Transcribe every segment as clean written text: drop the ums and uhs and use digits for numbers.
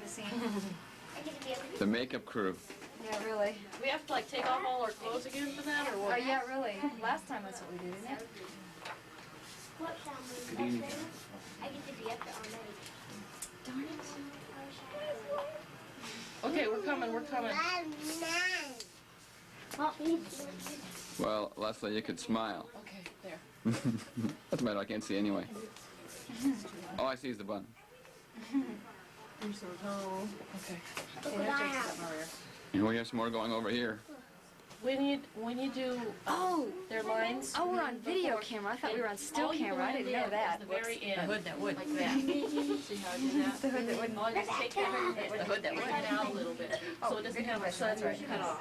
the scene. The makeup crew. Yeah, really. We have to like take off all our clothes again for that, or Oh, what? yeah, really. Last time that's what we did, isn't it? Good evening. I get to be up there all night. Darn it. Okay, we're coming, we're coming. Well, Leslie, you could smile. Okay, there. That's matter, I can't see anyway. All I see is the bun. You're so tall. Okay. And we have some more going over here. When you do their lines. Oh, we're on video camera. I thought we were on still camera. I didn't know that. The very end. The hood that would. Like that. See how I do that? The hood that wouldn't. I'll just take that the hood that would cut out a little bit. So it doesn't have a sudden cut off.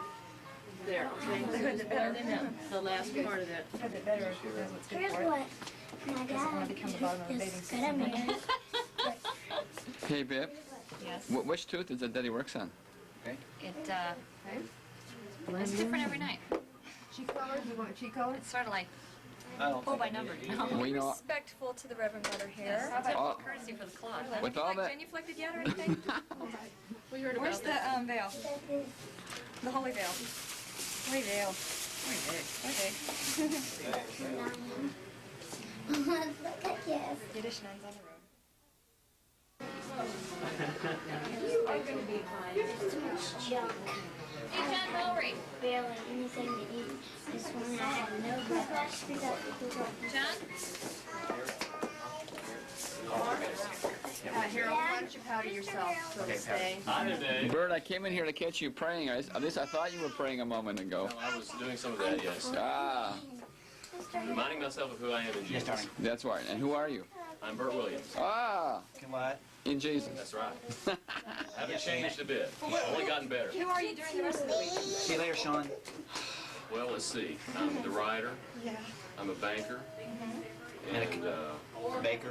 There, okay. The hood that better. And then the last part of that. The hood that better knows what's good Here's for it. what my Doesn't want to become the bottom of a bathing suit someday. Hey, Bip, Yes. which tooth is it that he works on? It, it's different every night. Cheek color? You want a cheek color? It's sort of like I don't pull by think I number. need No. We know. Respectful to the Reverend Mother here. Yes. How Oh. about courtesy for the cloth? With all that, Genuflected yet or anything? We heard Where's about the that. veil? The holy veil. Holy veil. Look at this. Yiddish nuns on the road. You are going to be fine. There's too much junk. Hey, John Lowry. Barely anything to eat. This one I have no breakfast. Harold, why don't you powder yourself so to stay? Hi there, Dave. Bert, I came in here to catch you praying. At least I thought you were praying a moment ago. Well, I was doing some of that, yes. Ah, Reminding myself of who I am in Jesus. that's right. And who are you? I'm Bert Williams. Ah, What? in Jesus. That's right. Haven't changed a bit. Only gotten better. Who are you during the rest of the week? See you later, Sean. Well, let's see. I'm the writer. Yeah. I'm a banker. And Baker.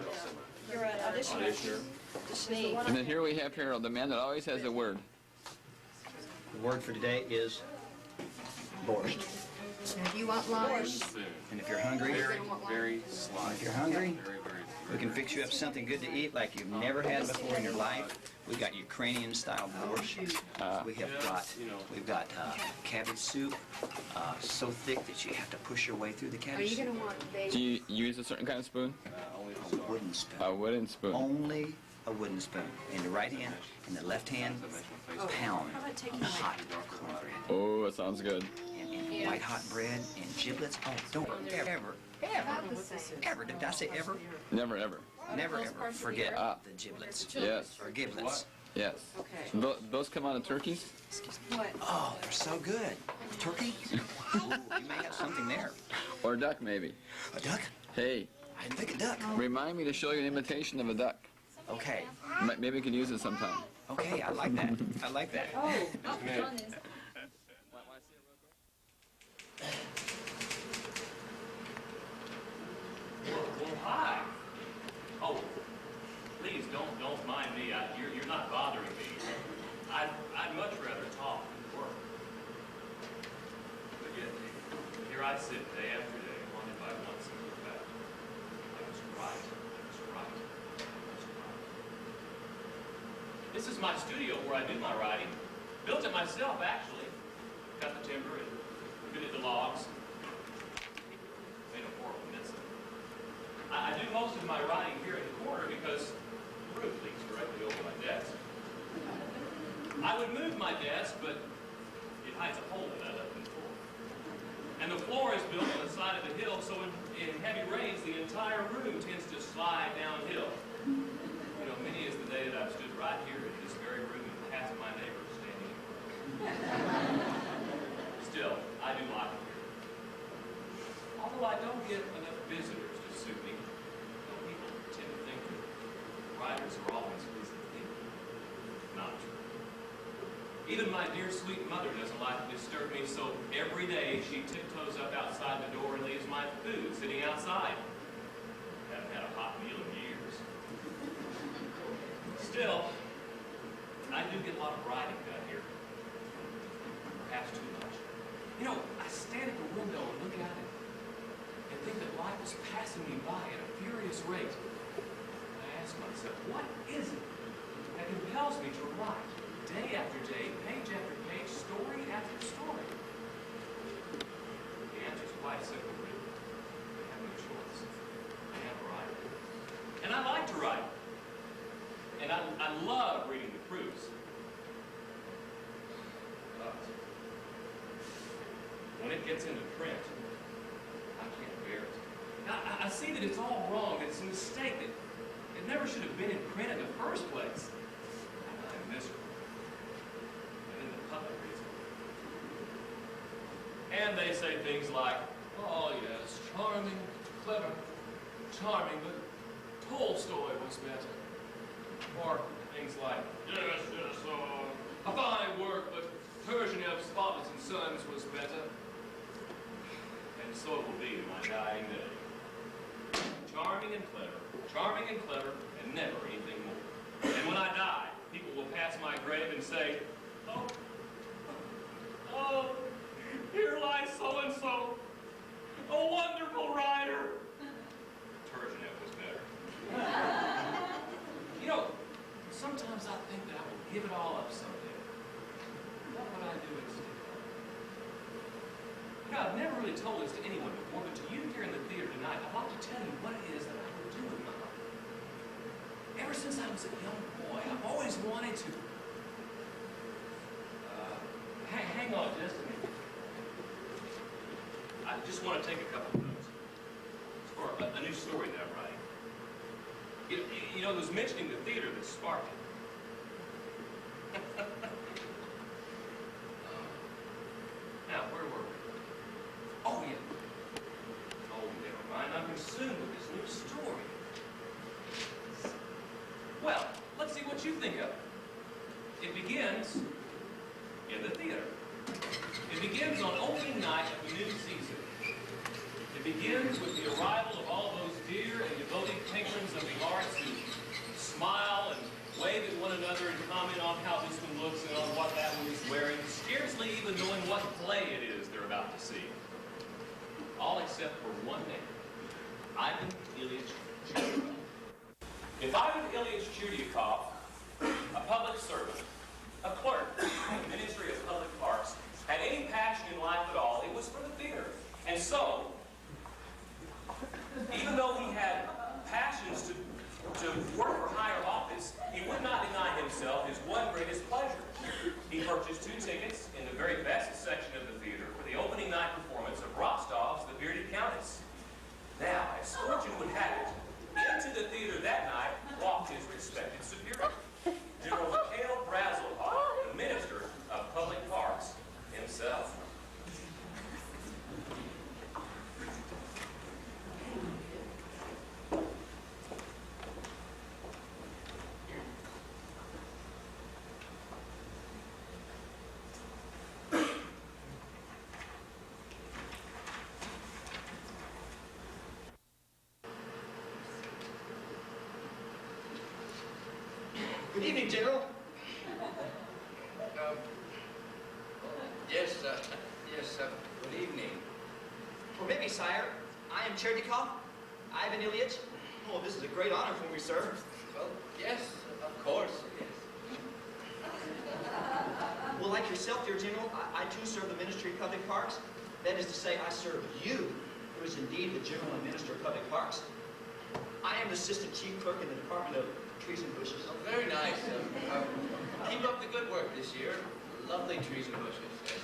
You're an auditioner. auditioner. And then here we have Harold, the man that always has the word. The word for today is borscht. If you want lunch, Spoon. And if you're hungry, Very, very slight. if you're hungry, Very, very, we can fix you up something good to eat like you've never had before in your life. We've got Ukrainian-style borscht. We've got cabbage soup, so thick that you have to push your way through the are cabbage you soup. going to want Do baby? you use a certain kind of spoon? only A wooden spoon. A wooden spoon. Only a wooden spoon. In the right hand, in the left hand, pound hot cornbread. Oh, that sounds good. And white hot bread and giblets. Oh, don't ever, did I say ever? Never, ever. Never ever forget the giblets. Yes, Or giblets. yes. Okay. Those come out of turkeys? Oh, they're so good. Turkey? Ooh, you may have something there. Or duck, maybe. A duck? Hey, I didn't think a duck. remind me to show you an imitation of a duck. Okay. Maybe we could use it sometime. Okay, I like that. I like that. Well, hi. Oh, please don't mind me. You're not bothering me. I'd much rather talk than work. But yet, here I sit day after day, haunted by one simple fact. I was right. This is my studio where I do my writing. Built it myself, actually. Cut the timber and fitted the logs. Made a horrible mess of it. I do most of my writing here in the corner because the roof leaks directly over my desk. I would move my desk, but it hides a hole that I left in the floor. And the floor is built on the side of the hill, so in heavy rains, the entire room tends to slide downhill. You know, many is the day that I've stood right here in this very room and half of my neighbors standing. Still, I do like it here. Although I don't get enough visitors to suit me, people tend to think that writers are always busy thinking. Not true. Even my dear sweet mother doesn't like to disturb me, so every day she tiptoes up outside the door and leaves my food sitting outside. Haven't had a hot meal in years. Still, I do get a lot of writing done here. Perhaps too much. You know, I stand at the window and look out and think that life is passing me by at a furious rate. And I ask myself, what is it that compels me to write, day after day, page after page, story after story? The answer's quite simple, really. I have no choice. I am a writer. And I like to write. And I love reading the proofs. But when it gets into print, I can't bear it. Now, I see that it's all wrong, that it's a mistake, that it never should have been in print in the first place. I'm miserable. And then the public reads it. And they say things like, oh yes, charming, clever, charming, but Tolstoy was better. Or things like, yes, a fine work, but Turgenev's Fathers and Sons was better. And so it will be in my dying day. Charming and clever, and never anything more. And when I die, people will pass my grave and say, oh, here lies so-and-so, a wonderful writer. Turgenev was better. You know, sometimes I think that I will give it all up someday. What would I do instead? You know, I've never really told this to anyone before, but to you here in the theater tonight, I'd like to tell you what it is that I would do with my life. Ever since I was a young boy, I've always wanted to. Hang on just a minute. I just want to take a couple of notes. It's for a new story that I'm writing. You know, it was mentioning the theater that sparked it. Now, where were we? Oh, yeah. Oh, never mind. I'm consumed with this new story. Well, let's see what you think of it. It begins in the theater. It begins on opening night of the new season. It begins with the arrival of all those dear and devoted patrons of the arts who smile and wave at one another and comment on how this one looks and on what that one is wearing, scarcely even knowing what play it is they're about to see. All except for one name, Ivan Ilyich Churyakov. If Ivan Ilyich Churyakov, a public servant, a clerk in the Ministry of Public Parks, had any passion in life at all, it was for the theater. And so, even though he had passions to work for higher office, he would not deny himself his one greatest pleasure. He purchased 2 tickets in the very best section of the theater for the opening night performance of Rostov's The Bearded Countess. Now, as fortune would have it, into the theater that night walked his respected superior, General Mikhail Brazilov, the Minister of Public Parks himself. Good evening, General. Yes, good evening. Permit me, sire. I am Chernikov, Ivan Ilyich. Oh, this is a great honor for me, sir. Well, yes, of course it is. Well, like yourself, dear General, I too serve the Ministry of Public Parks. That is to say, I serve you, who is indeed the General and Minister of Public Parks. I am the Assistant Chief Clerk in the Department of Trees and Bushes. Oh, very nice. Keep up the good work this year. Lovely trees and bushes, yes.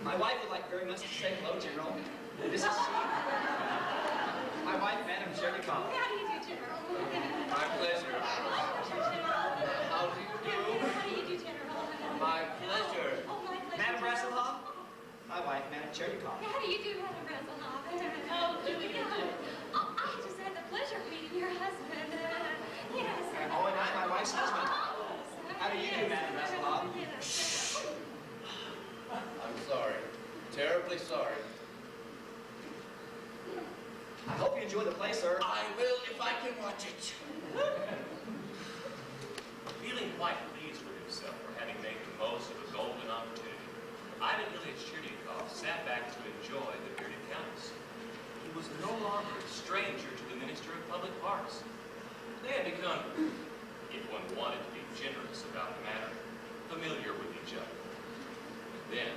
My wife would like very much to say hello, General. This is my wife, Madam Chernikov. How do you do, General? My pleasure. How do you do? How do you do, General? My pleasure. Oh, my pleasure. Madam Brassilov, my wife, Madam Chernikov. How do you do, Madam Brassilov? Oh, do we get Oh, I just had the pleasure of meeting your husband. Yes. Oh, and I'm my wife's husband. How do you do, Madam Brassilov? Yes. I'm sorry. Terribly sorry. I hope you enjoy the play, sir. I will if I can watch it. Feeling quite pleased with himself for having Chiryakov sat back to enjoy the bearded countess. He was no longer a stranger to the Minister of Public Parks. They had become, if one wanted to be generous about the matter, familiar with each other. And then,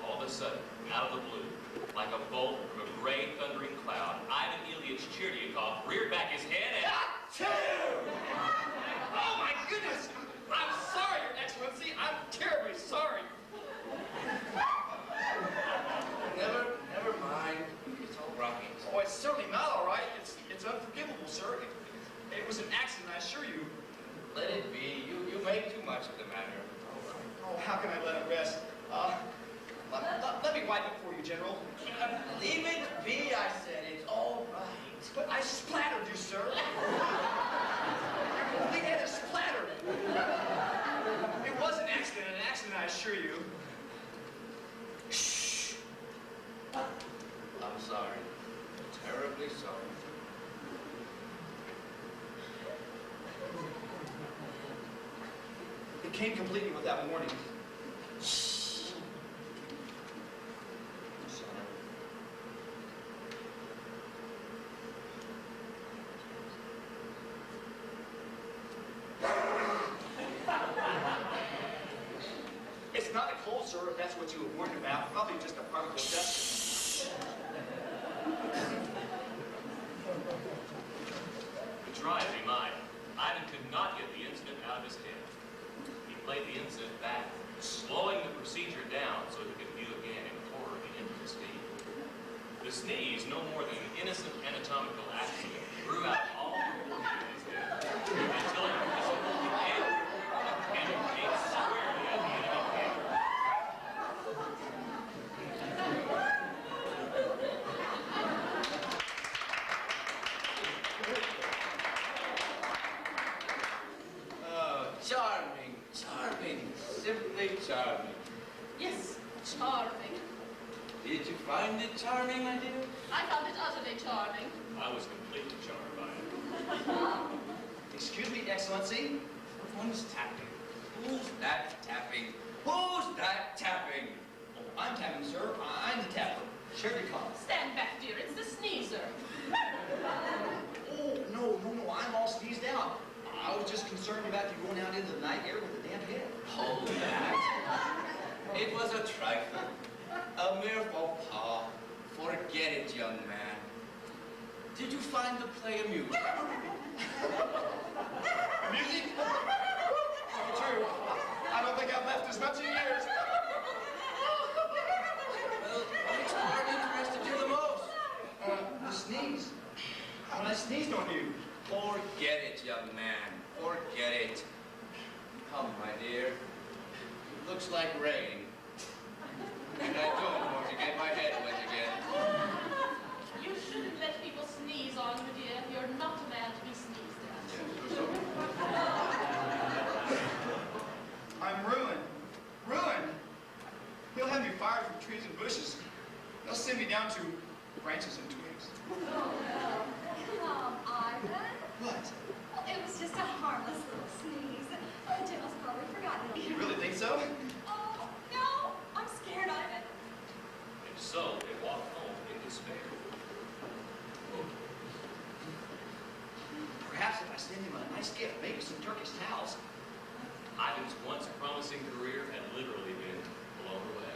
all of a sudden, out of the blue, like a bolt from a gray thundering cloud, Ivan Ilyich Chiryakov reared back his head and... Oh my goodness! I'm sorry, Your Excellency. I'm terribly sorry. Never mind. It's all right. Oh, it's certainly not all right. It's unforgivable, sir. It was an accident, I assure you. Let it be. You make too much of the matter. Oh, how can I let it rest? Let me wipe it for you, General. Leave it be, I said. It's all right. But I splattered you, sir. Your complete head is splattered. It was an accident, I assure you. Shh. I'm sorry. Terribly sorry. It came completely without warning. Shh. I'm sorry. It's not a cold, sir, if that's what you were worried about. Probably just a particle dust. Try as he might, Ivan could not get the incident out of his head. He played the incident back, slowing the procedure down so he could view again in horror the infamous deed. The sneeze, no more than an innocent anatomical accident, grew out all proportion in his head until it was a end and it came squarely at the enemy camp. Charming, charming, simply charming. Yes, charming. Did you find it charming, my dear? I found it utterly charming. I was completely charmed by it. Excuse me, Excellency. One's tapping. Who's that tapping? Who's that tapping? Oh, I'm tapping, sir. I'm the tapper. Chiryakov. Stand back, dear. It's the sneezer. Oh, no. I'm all sneezed out. I was just concerned about you going out into the night air with a damp head. Hold that. It was a trifle. A mere faux pas. Forget it, young man. Did you find the play amusing? Music? True. I don't think I've left as much in years. Well, which part interested you the most? The sneeze. When I sneezed on you. Forget it, young man. Forget it. Come, my dear. It looks like rain. And I don't want to get my head wet again. You shouldn't let people sneeze on you, dear. You're not a man to be sneezed at. I'm ruined. Ruined. He'll have me fired from trees and bushes. They'll send me down to branches and twigs. Ivan? What? Well, it was just a harmless little sneeze. Oh, General's probably forgotten it. You really think so? Oh, no. I'm scared, Ivan. And so they walked home in despair. Perhaps if I send him a nice gift, maybe some Turkish towels. Ivan's once promising career had literally been blown away.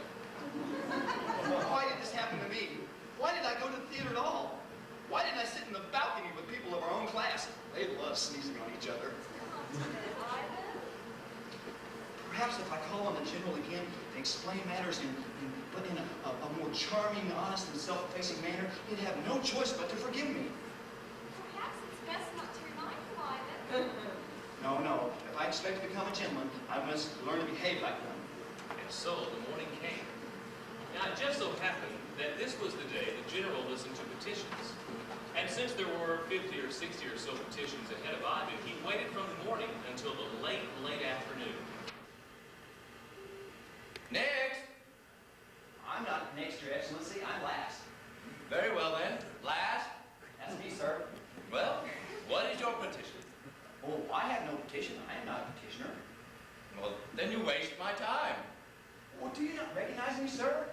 Why did this happen to me? Why did I go to the theater at all? Why didn't I sit in the balcony with people of our own class? They love sneezing on each other. Ivan? Perhaps if I call on the general again and explain matters but in a more charming, honest, and self-effacing manner, he'd have no choice but to forgive me. Perhaps it's best not to remind him, Ivan. No. If I expect to become a gentleman, I must learn to behave like one. And so the morning came. Now, it just so happened that this was the day the general listened to petitions. And since there were 50 or 60 or so petitions ahead of Ivan, he waited from the morning until the late afternoon. Next! I'm not next, Your Excellency. I'm last. Very well then. Last. That's me, sir. Well, what is your petition? Oh, I have no petition. I am not a petitioner. Well, then you waste my time. Oh, do you not recognize me, sir?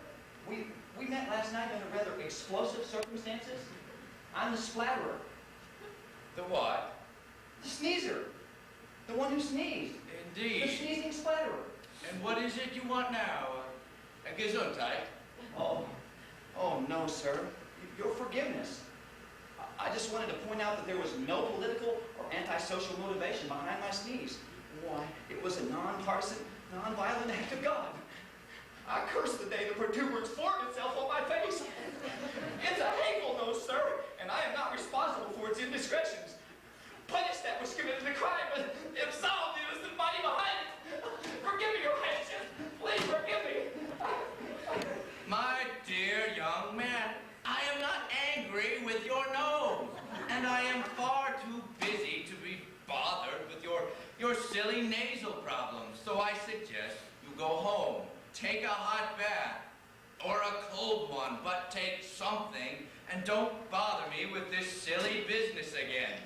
We met last night under rather explosive circumstances. I'm the splatterer. The what? The sneezer. The one who sneezed. The Indeed. sneezing splatterer. And what is it you want now? A gesundheit? Oh no, sir. Your forgiveness. I just wanted to point out that there was no political or antisocial motivation behind my sneeze. Why, it was a nonpartisan, nonviolent act of God. I cursed the day the protuberance formed itself on my face. It's a hateful nose, sir, and I am not responsible for its indiscretions. Punish that which committed the crime, but absolve the innocent body behind it. Forgive me, Your Highness. Please forgive me. My dear young man, I am not angry with your nose, and I am far too busy to be bothered with your silly nasal problems. So I suggest you go home, take a hot bath, or a cold one, but take something, and don't bother me with this silly business again.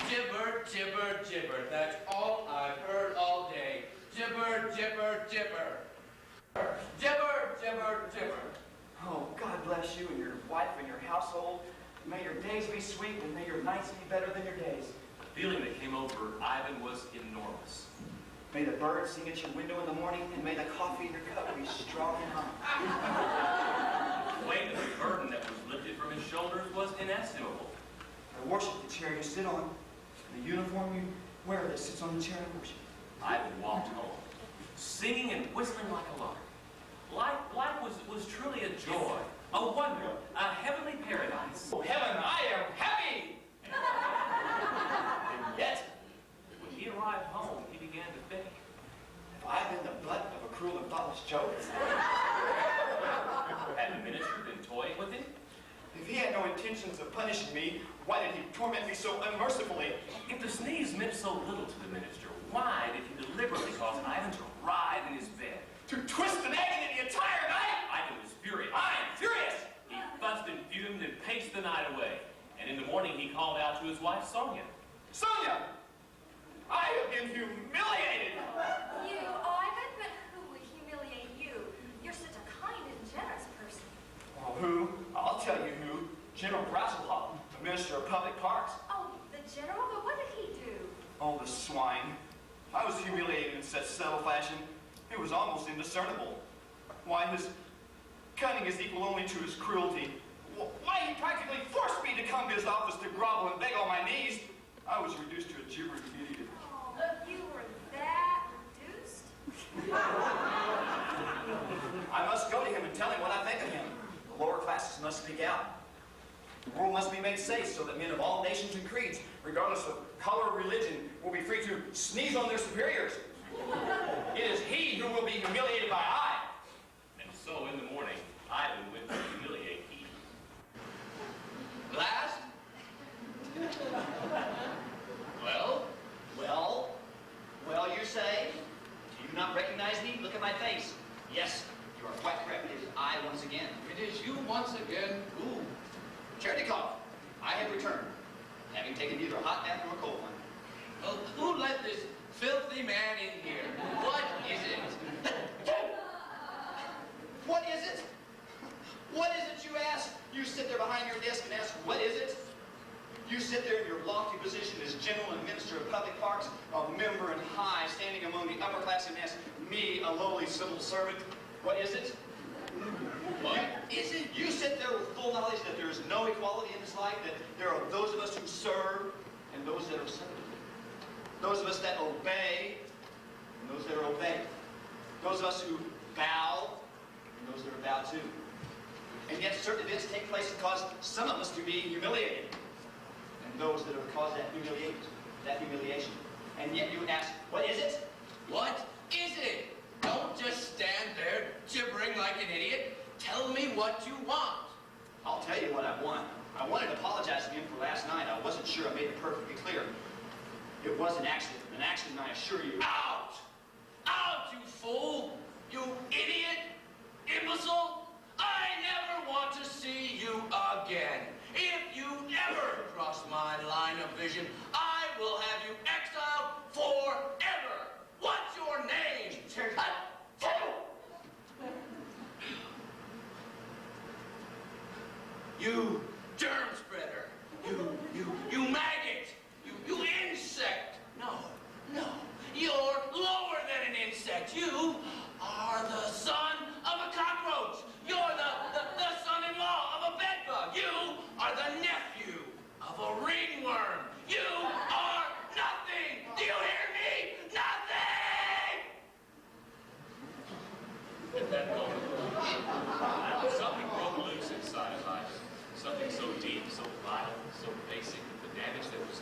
Gibber, gibber, gibber. That's all I've heard all day. Gibber, gibber, gibber. Gibber, gibber, gibber. Oh, God bless you and your wife and your household. May your days be sweet and may your nights be better than your days. The feeling that came over Ivan was enormous. May the birds sing at your window in the morning and may the coffee in your cup be strong and hot. The weight of the burden that was lifted from his shoulders was inestimable. I worship the chair you sit on and the uniform you wear that sits on the chair I worship. Ivan walked home, singing and whistling like a lark. Life was truly a joy, a wonder, a heavenly paradise. Oh, heaven, I am happy! And yet, When he arrived home, he began to think. have I been the butt of a cruel and thoughtless joke? Had the minister been toying with him? If he had no intentions of punishing me, why did he torment me so unmercifully? If the sneeze meant so little to the minister, why did he deliberately cause Ivan to writhe in his bed? To twist and agony the entire night? Ivan was furious. I'm furious! He fussed and fumed and paced the night away. And in the morning, he called out to his wife, Sonia. Sonia! I have been humiliated! You, Ivan, but who would humiliate you? You're such a kind and generous person. Oh, who? I'll tell you who. General Brasselhoff, the Minister of Public Parks. Oh, the general? But what did he do? Oh, the swine. I was humiliated in such subtle fashion. It was almost indiscernible. Why, his cunning is equal only to his cruelty. Why, he practically forced me to come to his office to grovel and beg on my knees. I was reduced to a gibbering idiot. Oh, you were that reduced? I must go to him and tell him what I think of him. The lower classes must speak out. The world must be made safe so that men of all nations and creeds, regardless of color or religion, will be free to sneeze on their superiors. It is he who will be humiliated by I. And so in the morning, Ivan went to humiliate Eve. Last? Well? Well, you say? Do you not recognize me? Look at my face. Yes, you are quite correct. It is I once again. It is you once again. Who? Chernikov, I have returned, having taken neither a hot bath nor a cold one. Well, who let this filthy man in here? What is it? What is it? What is it, you ask? You sit there behind your desk and ask, what is it? You sit there in your lofty position as General and Minister of Public Parks, a member and high, standing among the upper class, and ask me, a lowly civil servant, what is it? What is it? You sit there with full knowledge that there is no equality in this life, that there are those of us who serve and those that are served. Those of us that obey and those that are obeyed. Those of us who bow and those that are bowed to. And yet certain events take place that cause some of us to be humiliated. And those that have caused that humiliation. And yet you ask, what is it? What is it? Don't just stand there gibbering like an idiot. Tell me what you want. I'll tell you what I want. I wanted to apologize again for last night. I wasn't sure I made it perfectly clear. It was an accident, I assure you. Out! Out, you fool! You idiot! Imbecile! I never want to see you again. If you ever cross my line of vision, I will have you exiled forever. What's your name?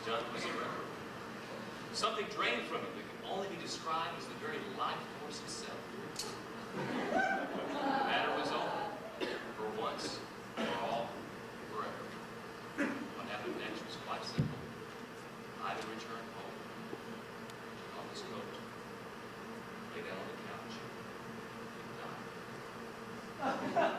done was irreparable. Something drained from him that can only be described as the very life force itself. The matter was over. For once, for all, forever. What happened next was quite simple. Ivan returned home, took off his coat, lay down on the couch, and died.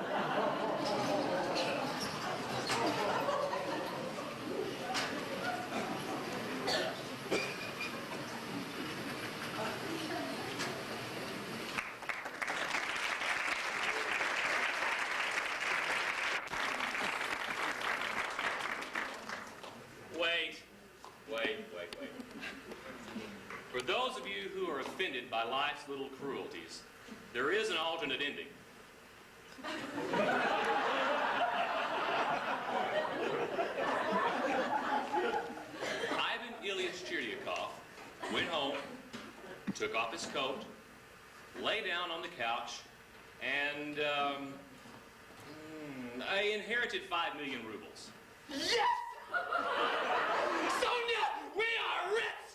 Wait. For those of you who are offended by life's little cruelties, there is an alternate ending. Ivan Ilyich Chirdyakov went home, took off his coat, lay down on the couch, and I inherited 5 million rubles. Yes! Sonia, we are rich!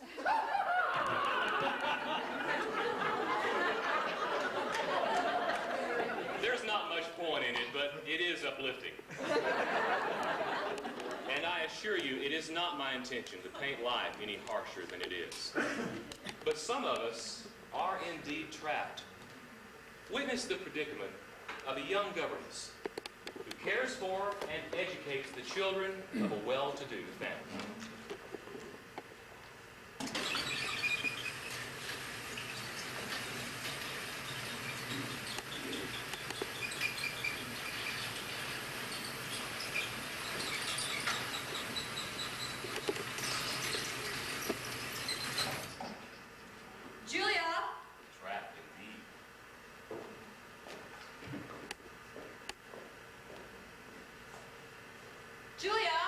There's not much point in it, but it is uplifting. And I assure you, it is not my intention to paint life any harsher than it is. But some of us are indeed trapped. Witness the predicament of a young governess who cares for and educates the children of a well-to-do family. Trapped indeed. Julia!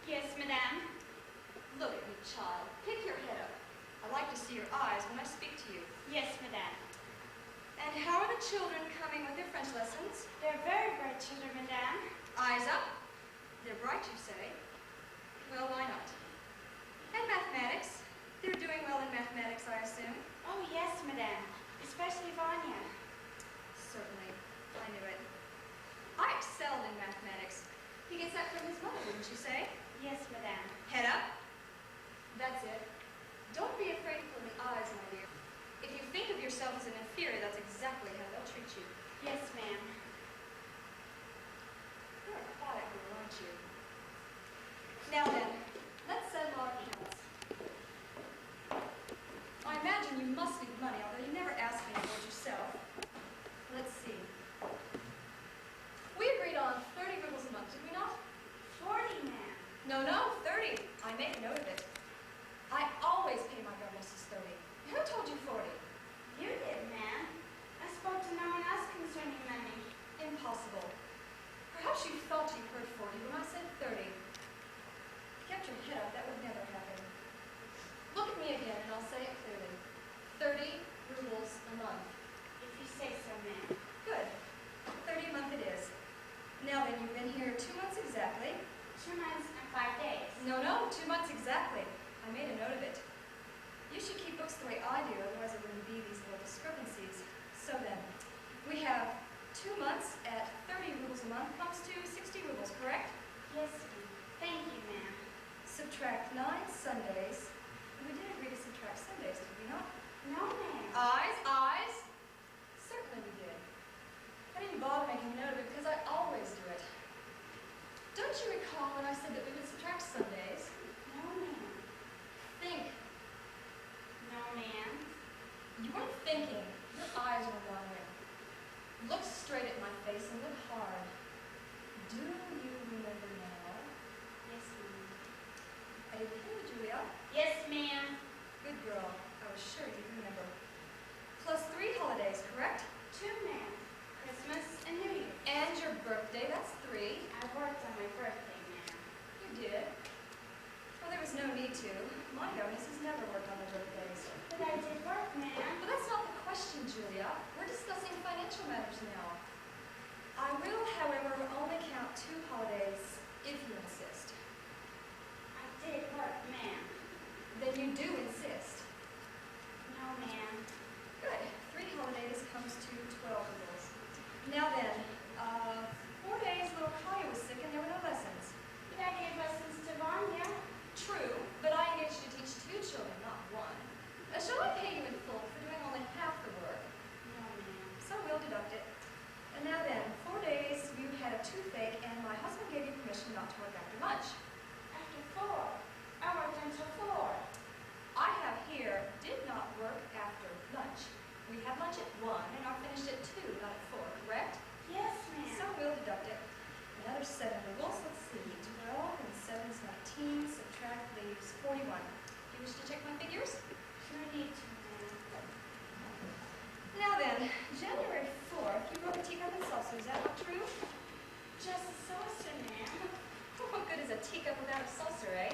Yes, madame. Look at me, child. Pick your head up. I like to see your eyes when I speak to you. Yes, madame. And how are the children coming with their French lessons? They're very bright children, madame. Eyes up. They're bright, you say. Well, why not? And mathematics. They're doing well in mathematics, I assume. Oh, yes, madame. Especially Vanya. Certainly. I knew it. I excelled in mathematics. He gets that from his mother, wouldn't you say? Yes, madame. Head up. That's it. Don't be afraid of the eyes, my dear. If you think of yourself as an inferior, that's exactly how they'll treat you. Yes, ma'am. You're a quiet girl, aren't you? Now then, let's settle our accounts. I imagine you must need money, although you never asked me for it yourself. Let's see. We agreed on 30 rubles a month, did we not? 40, ma'am. No, 30. I made a note of it. I always pay my governesses 30. Who told you 40? You did, ma'am. I spoke to no one else concerning money. Impossible. Perhaps you thought you heard 40 when I said 30. Kept your head up, that would never happen. Look at me again and I'll say it clearly. 30 rubles a month. If you say so, ma'am. Good. 30 a month it is. Now then, you've been here 2 months exactly. 2 months and 5 days. No, 2 months exactly. I made a note of it. You should keep books the way I do, otherwise there wouldn't be these little discrepancies. So then, we have 2 months at 30 rubles a month comes to 60 rubles, correct? Yes, ma'am. Thank you, ma'am. Subtract 9 Sundays. We did agree to subtract Sundays, did we not? No, ma'am. Eyes. Certainly we did. I didn't bother making a note of it because I always do it. Don't you recall when I said that we would subtract Sundays? No, ma'am. Think. No, ma'am. You weren't thinking. Your eyes were wandering. Look straight at my face and look hard. Do you remember now? Yes, ma'am. Are you here, Julia? Yes, ma'am. Good girl. I was sure you'd remember. Plus 3 holidays, correct? 2, ma'am. Christmas and New Year. And your birthday, that's 3. I worked on my birthday, ma'am. You did. Well, there was no need to. My governesses never worked on their birthdays. But I did work, ma'am. But that's not the question, Julia. We're discussing financial matters now. I will, however, only count 2 holidays If you insist. I did work, ma'am. Then you do insist. No, ma'am. Good. 3 holidays comes to 12 rubles. Now then, 4 days little Kaya was sick and there were no lessons. But I gave lessons to Vanya. True, but I engaged you to teach 2 children, not 1. Shall I pay you in full for doing only half the work? No, ma'am. So we'll deduct it. And now then, 4 days you had a toothache and my husband gave you permission not to work after lunch. After 4. I worked until 4. I have here, did not work after lunch. We had lunch at 1 and are finished at 2, not at 4, correct? Yes, ma'am. So we'll deduct it. Another 7 rubles. Let's see. 12 and 7 is 19. Subtract leaves 41. Do you wish to check my figures? No need to, ma'am. Now then, January 4th, you broke a teacup and saucer. Is that not true? Just a saucer, ma'am. What good is a teacup without a saucer, eh?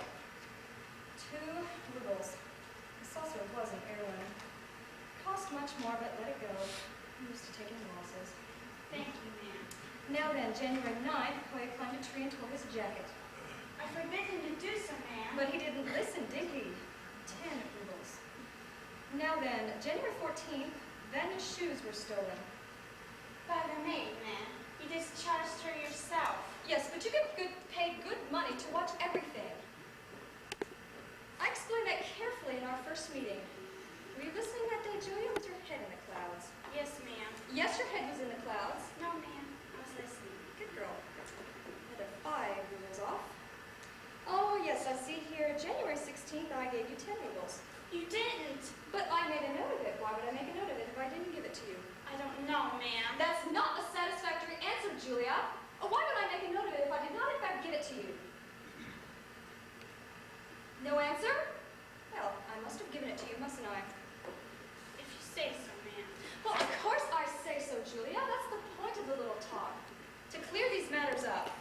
2 rubles. The saucer was an heirloom. Cost much more, but let it go. I'm used to taking losses. Thank you, ma'am. Now then, January 9th, Koya climbed a tree and tore his jacket. I forbid him to do so, ma'am. But he didn't listen, did he? 10 rubles. Now then, January 14th, Vanya's shoes were stolen. By the maid, ma'am. You discharged her yourself. Yes, but you get paid good money to watch everything. I explained that carefully in our first meeting. Were you listening that day, Julia, with your head in the clouds? Yes, ma'am. Yes, your head was in the clouds. No, ma'am. I was listening. Good girl. Another 5 rubles off. Oh, yes, I see here. January 16th, I gave you 10 rubles. You didn't. But I made a note of it. Why would I make a note of it if I didn't give it to you? I don't know, ma'am. That's not a satisfactory answer, Julia. Why would I make a note of it if I did not, in fact, give it to you? No answer? Well, I must have given it to you, mustn't I? If you say so, ma'am. Well, of course I say so, Julia. That's the point of the little talk. To clear these matters up.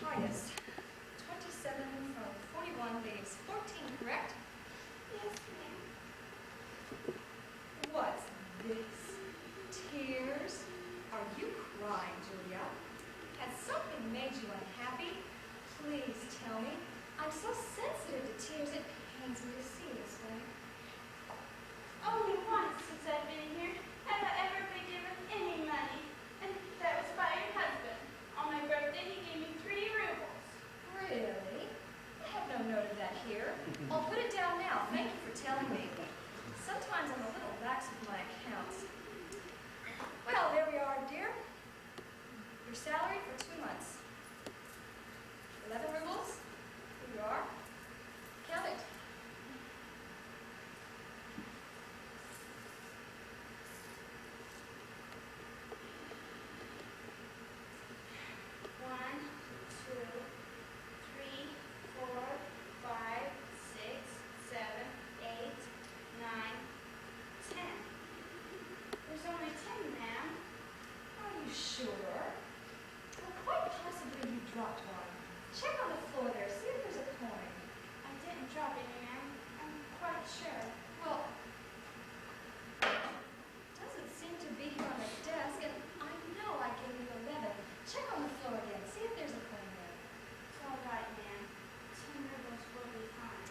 Highest. 27 from 41 leaves 14, correct? Yes, ma'am. What's this? Tears? Are you crying, Julia? Has something made you unhappy? Please tell me. I'm so sensitive to tears, it pains me to see this way. Only once since I've been here have I ever been given any money. And that was by your husband. On my birthday, he gave me 3 rubles. Really? I have no note of that here. I'll put it down now. Thank you for telling me. Sometimes I'm a little lax with my accounts. Well, there we are, dear. Your salary for 2 months. 11 rubles. Here you are. Count it. One, 2, 3, 4, 5, 6, 7, 8, 9, 10. There's only 10, ma'am. Are you sure? Well, quite possibly you dropped one. Check on the floor there. See if there's a coin. I didn't drop any, ma'am. I'm quite sure. Well, doesn't seem to be here on the desk, and I know I gave you 11. Check on the floor again. See if there's a coin there. It's all right, ma'am. 10 rubles will be fine.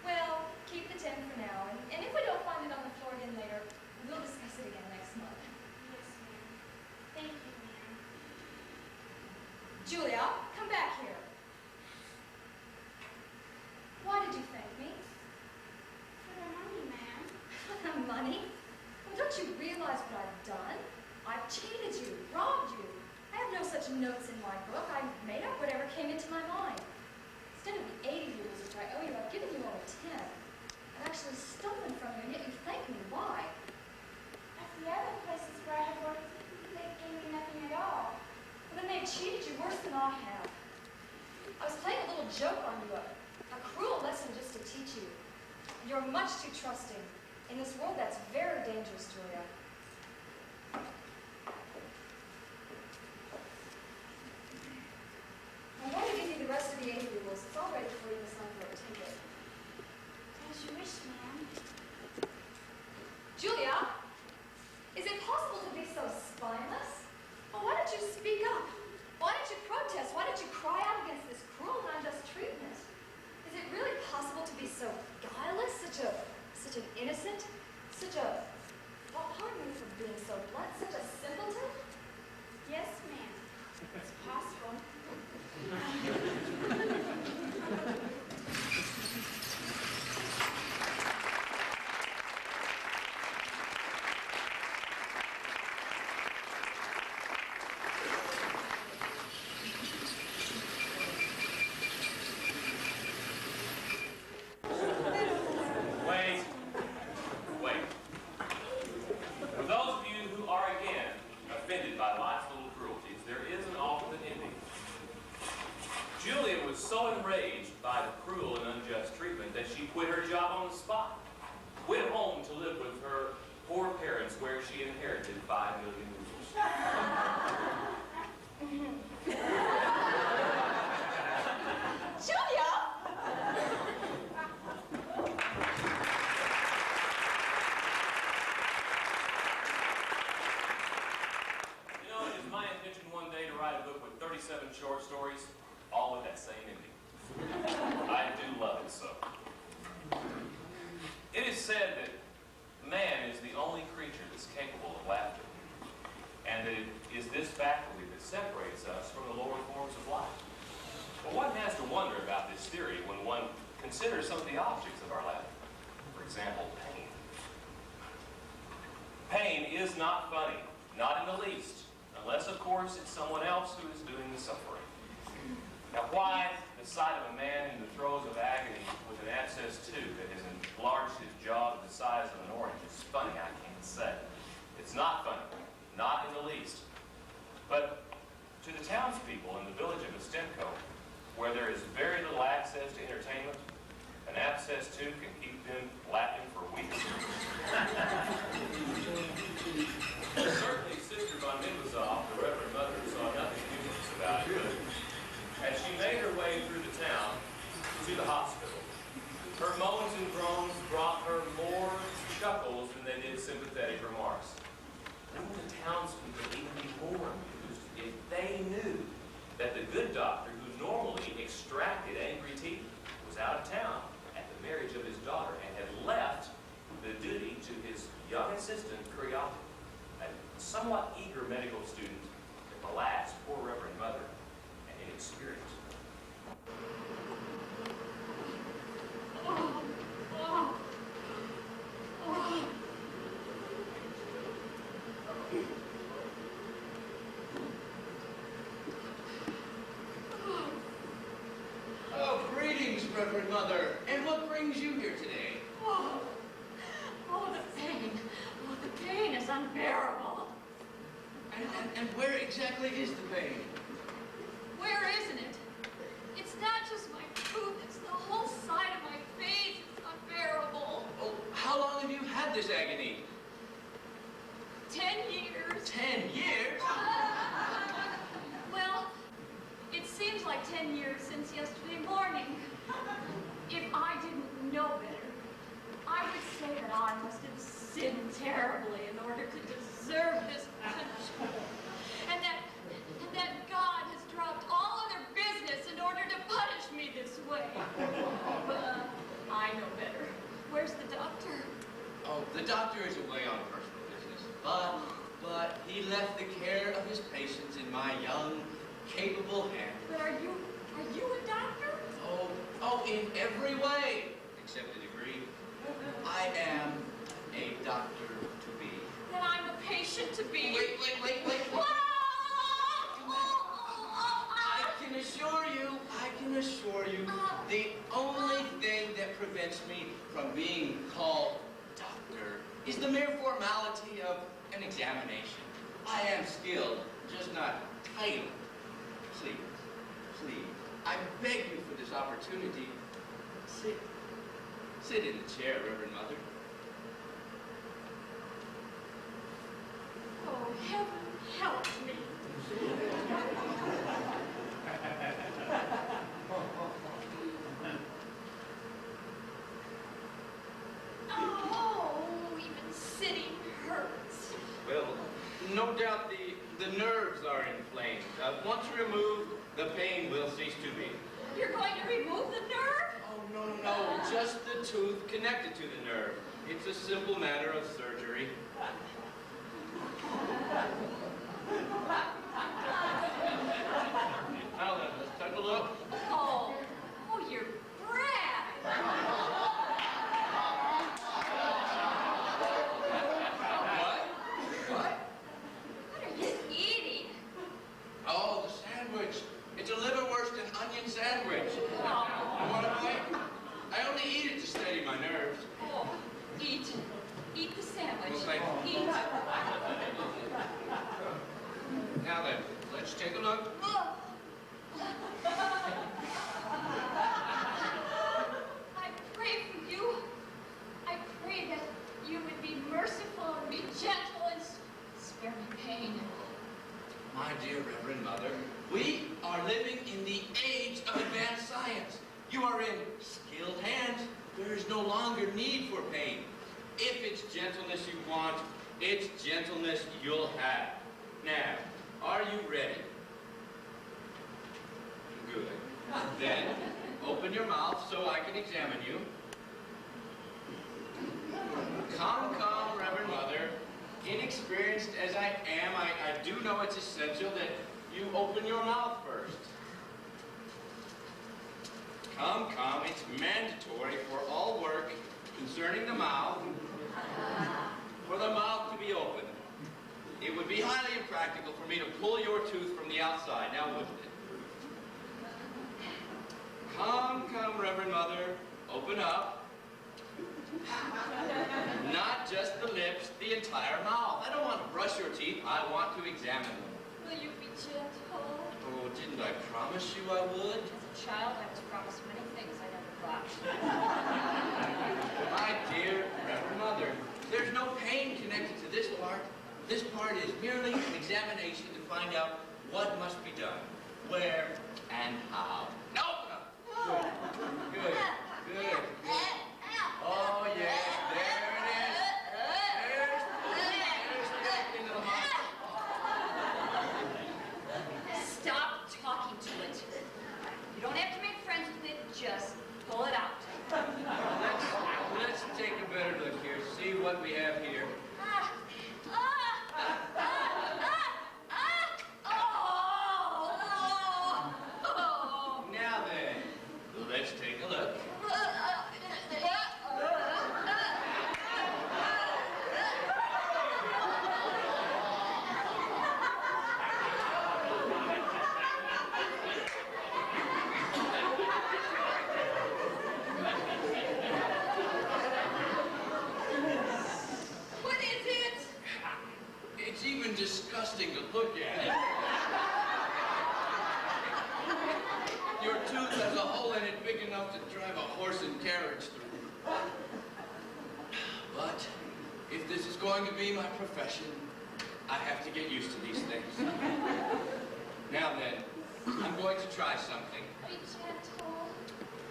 Well, keep the 10 for now, and if we don't find it on the floor again later, we'll discuss it again next month. Yes, ma'am. Thank you, ma'am. Julia, come back here. Why did you thank me? For the money, ma'am. For the money? Well, don't you realize what I've done? I've cheated you, robbed you. I have no such notes in my book. I made up whatever came into my mind. Instead of the 80 rubles which I owe you, I've given you only 10. I've actually stolen from you, and yet you thank me. Why? At the other places where I have worked, they gave me nothing at all. Well, then they've cheated you worse than I have. I was playing a little joke on you, a cruel lesson just to teach you. You're much too trusting. In this world, that's very dangerous, Julia. I'm going to give you the rest of the 80 rubles. It's all ready for you, Miss Lundberg. Take it. As you wish, ma'am. Julia, is it possible to be so spineless? you speak up? Why don't you protest? Why don't you cry out against this cruel and unjust treatment? Is it really possible to be so guileless, such an innocent, well, pardon me for being so blunt, such a simpleton? Yes, ma'am. It's possible. Wait. For those of you who are again offended by life's little cruelties, there is an alternate ending. Julia was so enraged by the cruel and unjust treatment that she quit her job on the spot, went home to live with her poor parents where she inherited 5 million rubles. Julia! You know, it is my intention one day to write a book with 37 short stories, all with that same ending. I do love it so. It is said that man is the only creature that's capable of laughter, and that it is this faculty that separates us from the lower forms of life. But one has to wonder about this theory when one considers some of the objects of our laughter. For example, pain. Pain is not funny, not in the least, unless, of course, it's someone else who is doing the suffering. Now, why the sight of a man in the throes of agony with an abscess tooth that has enlarged his jaw to the size of an orange is funny, I can't say. It's not funny, not in the least. But to the townspeople in the village of Ostenko, where there is very little access to entertainment, an abscess tooth can keep them laughing for weeks. Certainly, Sister von Midwasov, the Reverend Mother, saw nothing humorous about it, but as she made her way through the town to the hospital, her moans and groans brought her more chuckles than they did sympathetic remarks. Wouldn't the townspeople even be more amused if they knew that the good doctor who normally extracted angry teeth was out of town at the marriage of his daughter and had left the duty to his young assistant, Kuryakov, a somewhat eager medical student, but alas, poor Reverend Mother, and inexperienced. Oh, greetings, Reverend Mother. And what brings you here today? Oh, the pain. Oh, the pain is unbearable. And where exactly is the pain? Where isn't it? It's not just my tooth, it's the whole side of my face. It's unbearable. Oh, how long have you had this agony? 10 years. 10 years? Well, it seems like 10 years since yesterday morning. If I didn't know better, I would say that I must have sinned terribly in order to deserve this punishment. And that God has dropped all other business in order to punish me this way. But I know better. Where's the doctor? Oh, the doctor is away on personal business. But he left the care of his patients in my young, capable hands. But are you a doctor? Oh, in every way, except a degree. I am a doctor to be. Then I'm a patient to be. Wait. I can assure you, the only thing that prevents me from being called doctor is the mere formality of an examination. I am skilled, just not titled. Please, I beg you for this opportunity. Sit in the chair, Reverend Mother. Oh, heaven help me. Oh, even sitting hurts. Well, no doubt the nerves are in inflamed. Once removed, the pain will cease to be. You're going to remove the nerve? Oh, no, just the tooth connected to the nerve. It's a simple matter of surgery. Now then, let's take a look. Oh, you're Brad. What? What are you eating? Oh, the sandwich. It's a liverwurst and onion sandwich. You want a bite? I only eat it to steady my nerves. Oh, eat. Eat the sandwich. Well, thank you. Eat. Now then, let's take a look. I pray for you. I pray that you would be merciful and be gentle and spare me pain. My dear Reverend Mother, we are living in the age of advanced science. You are in skilled hands. There is no longer need for pain. If it's gentleness you want, it's gentleness you'll have. Now, are you ready? Good. Then, open your mouth so I can examine you. Come, Reverend Mother. Inexperienced as I am, I do know it's essential that you open your mouth first. Come, it's mandatory for all work concerning the mouth, for the mouth to be open. It would be highly impractical for me to pull your tooth from the outside, now wouldn't it? Come, Reverend Mother, open up. Not just the lips, the entire mouth. I don't want to brush your teeth, I want to examine them. Will you be gentle? Oh, didn't I promise you I would? As a child, I was promised many things I never got. My dear Reverend Mother, there's no pain connected to this part. This part is merely an examination to find out what must be done, where, and how. No! Good. Oh, yes, there it is. There's the into the mouth. Stop talking to it. You don't have to make friends with it, just pull it out. Let's take a better look here, see what we have here. Now then, let's take a look. What is it? It's even disgusting to look at. Your tooth has a hole in it big enough to drive a horse and carriage through. But if this is going to be my profession, I have to get used to these things. Now then, I'm going to try something. Be gentle.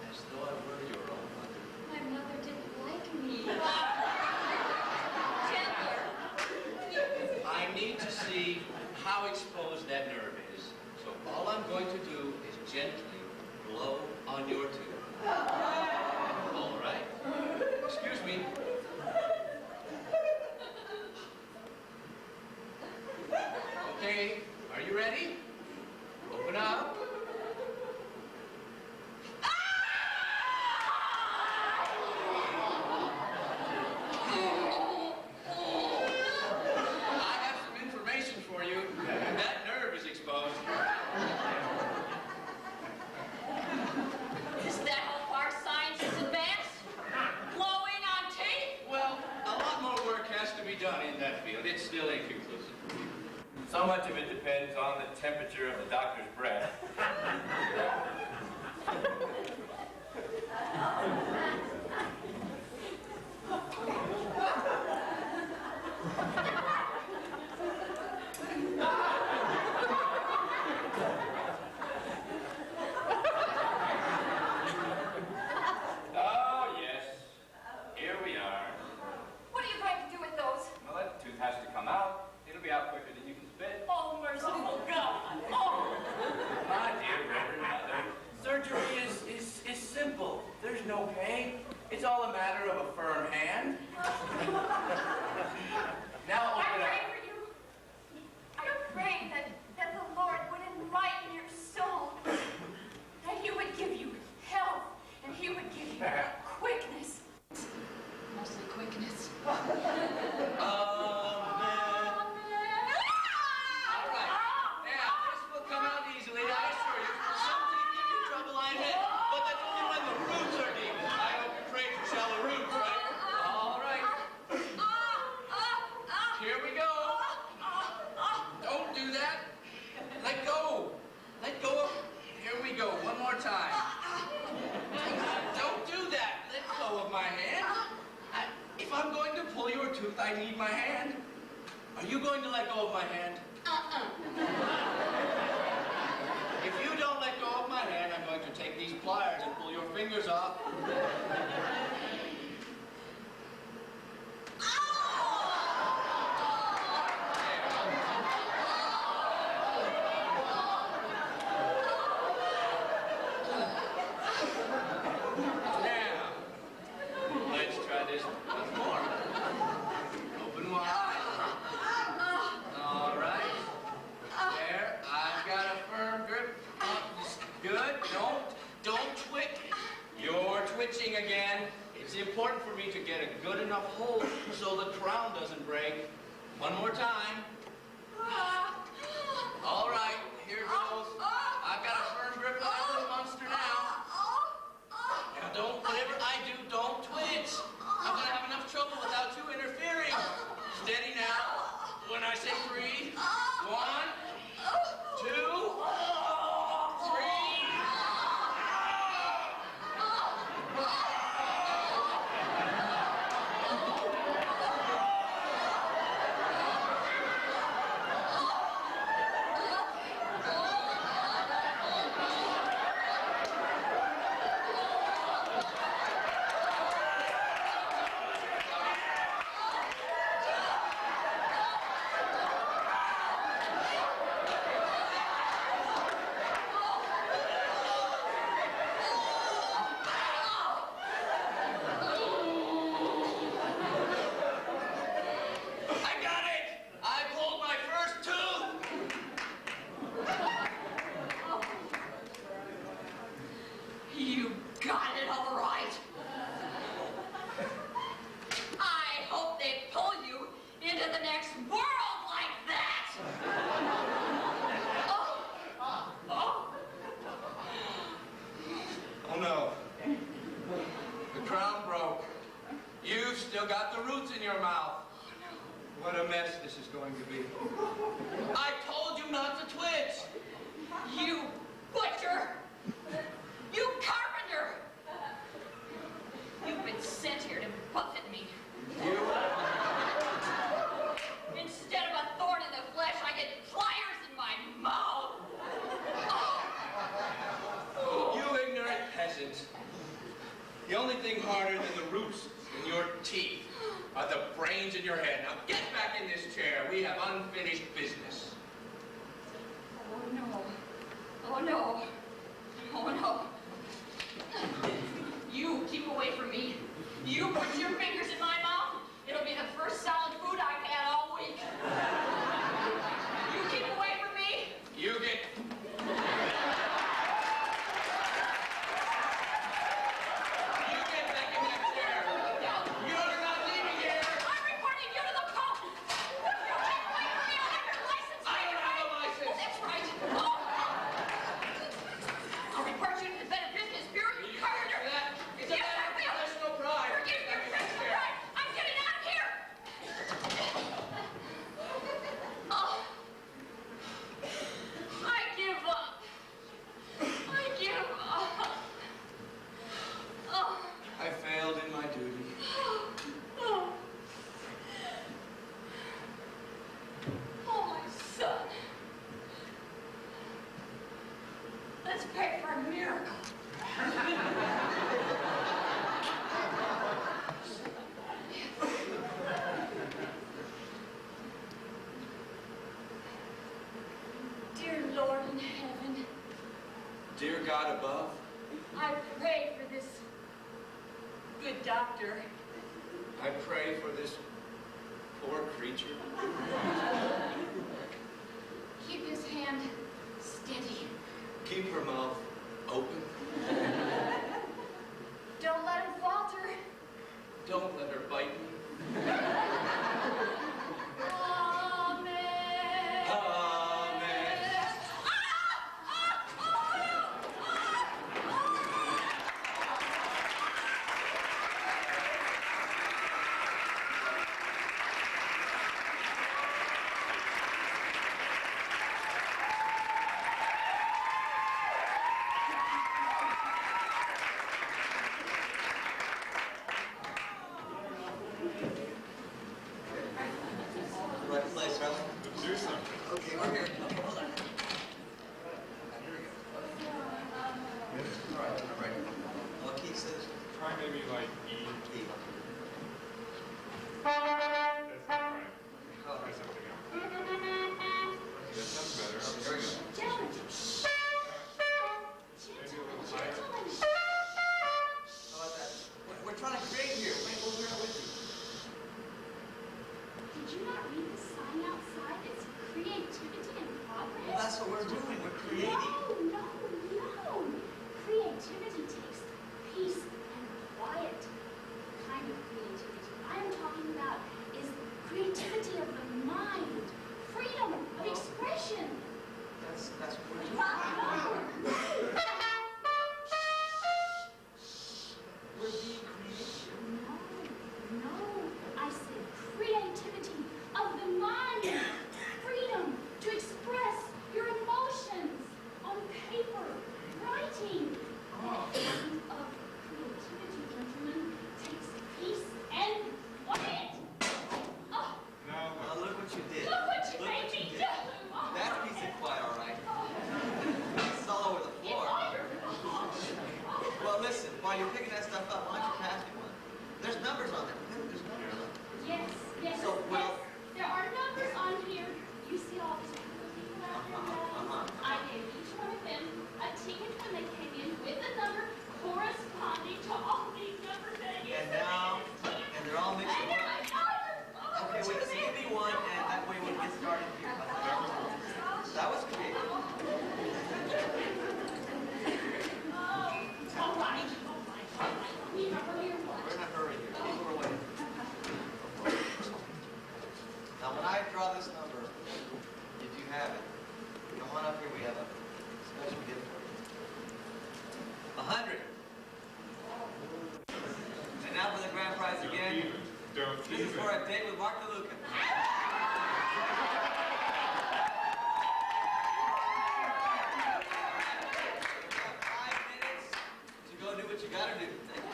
As though I were your own mother. My mother didn't like me. Gentler. I need to see how exposed that nerve is. So all I'm going to do is gently blow on your tooth. All right? Excuse me. Okay, are you ready? Open up. I have some information for you. That nerve is exposed. Is that how far science has advanced? Blowing on teeth? Well, a lot more work has to be done in that field. It's still inconclusive. So much of it depends on the temperature of the doctor's breath. Oh, yes. Here we are. What are you going to do with those? Well, that tooth has to come out. It'll be out quicker than you can spit. Oh, merciful God. I need my hand. Are you going to let go of my hand? If you don't let go of my hand, I'm going to take these pliers and pull your fingers off. Again, it's important for me to get a good enough hold so the crown doesn't break. One more time. All right, here goes. I've got a firm grip on that little monster now. Now don't, whatever I do, don't twitch. I'm gonna have enough trouble without you interfering. Steady now. When I say 3, 1, 2, 3. The only thing harder than the roots in your teeth are the brains in your head. Now get back in this chair. We have unfinished business. Oh no. Oh no. Oh no. You keep away from me. You put your fingers in my mouth. It'll be the first solid food I've had all week. You keep away from me. You get... Dear God above, I pray for this good doctor. I pray for this poor creature. Keep his hand steady. Keep her mouth open. Don't let him falter. Don't let her bite me. maybe like E. That's not right. Try something else. That sounds better. Here we go. Gentlemen. Maybe a little higher. How about that? We're trying to create here. We'll hear it with you. Did you not read the sign outside? It's creativity and progress. Well, that's what we're doing. We're creating. No. Creativity takes peace and quiet. The kind of creativity I am talking about is creativity of the mind, freedom of expression. That's what we're doing. We're being creative. No, I said creativity of the mind, freedom to express your emotions on paper, writing. That kind of creativity, gentlemen, takes peace and quiet. Oh, Now, Now look what you did. look what you Look made what you me did. do. That's peace and quiet, all right. It's all over the It's floor. all your fault. Well, listen, while you're picking that stuff up, why don't you pass me one? There's numbers on there. There's numbers on there. Yes, So, well- there are numbers on here. You see all these people out there? I gave each one of them a ticket when they came in with a number corresponding to all these numbers that you And now, and they're all mixed And up. they're like, oh, Okay, wait, so give me one, and that way we'll get started here. That was creative. all right. Remember your what? We're in a hurry here. People are waiting. Now, when I draw this number, if you have it, come on up here. We have a special gift for you. 100. And now for the grand prize again. don't This is even. for a date with Mark DeLuca. 5 minutes to go do what you gotta do. Thank you.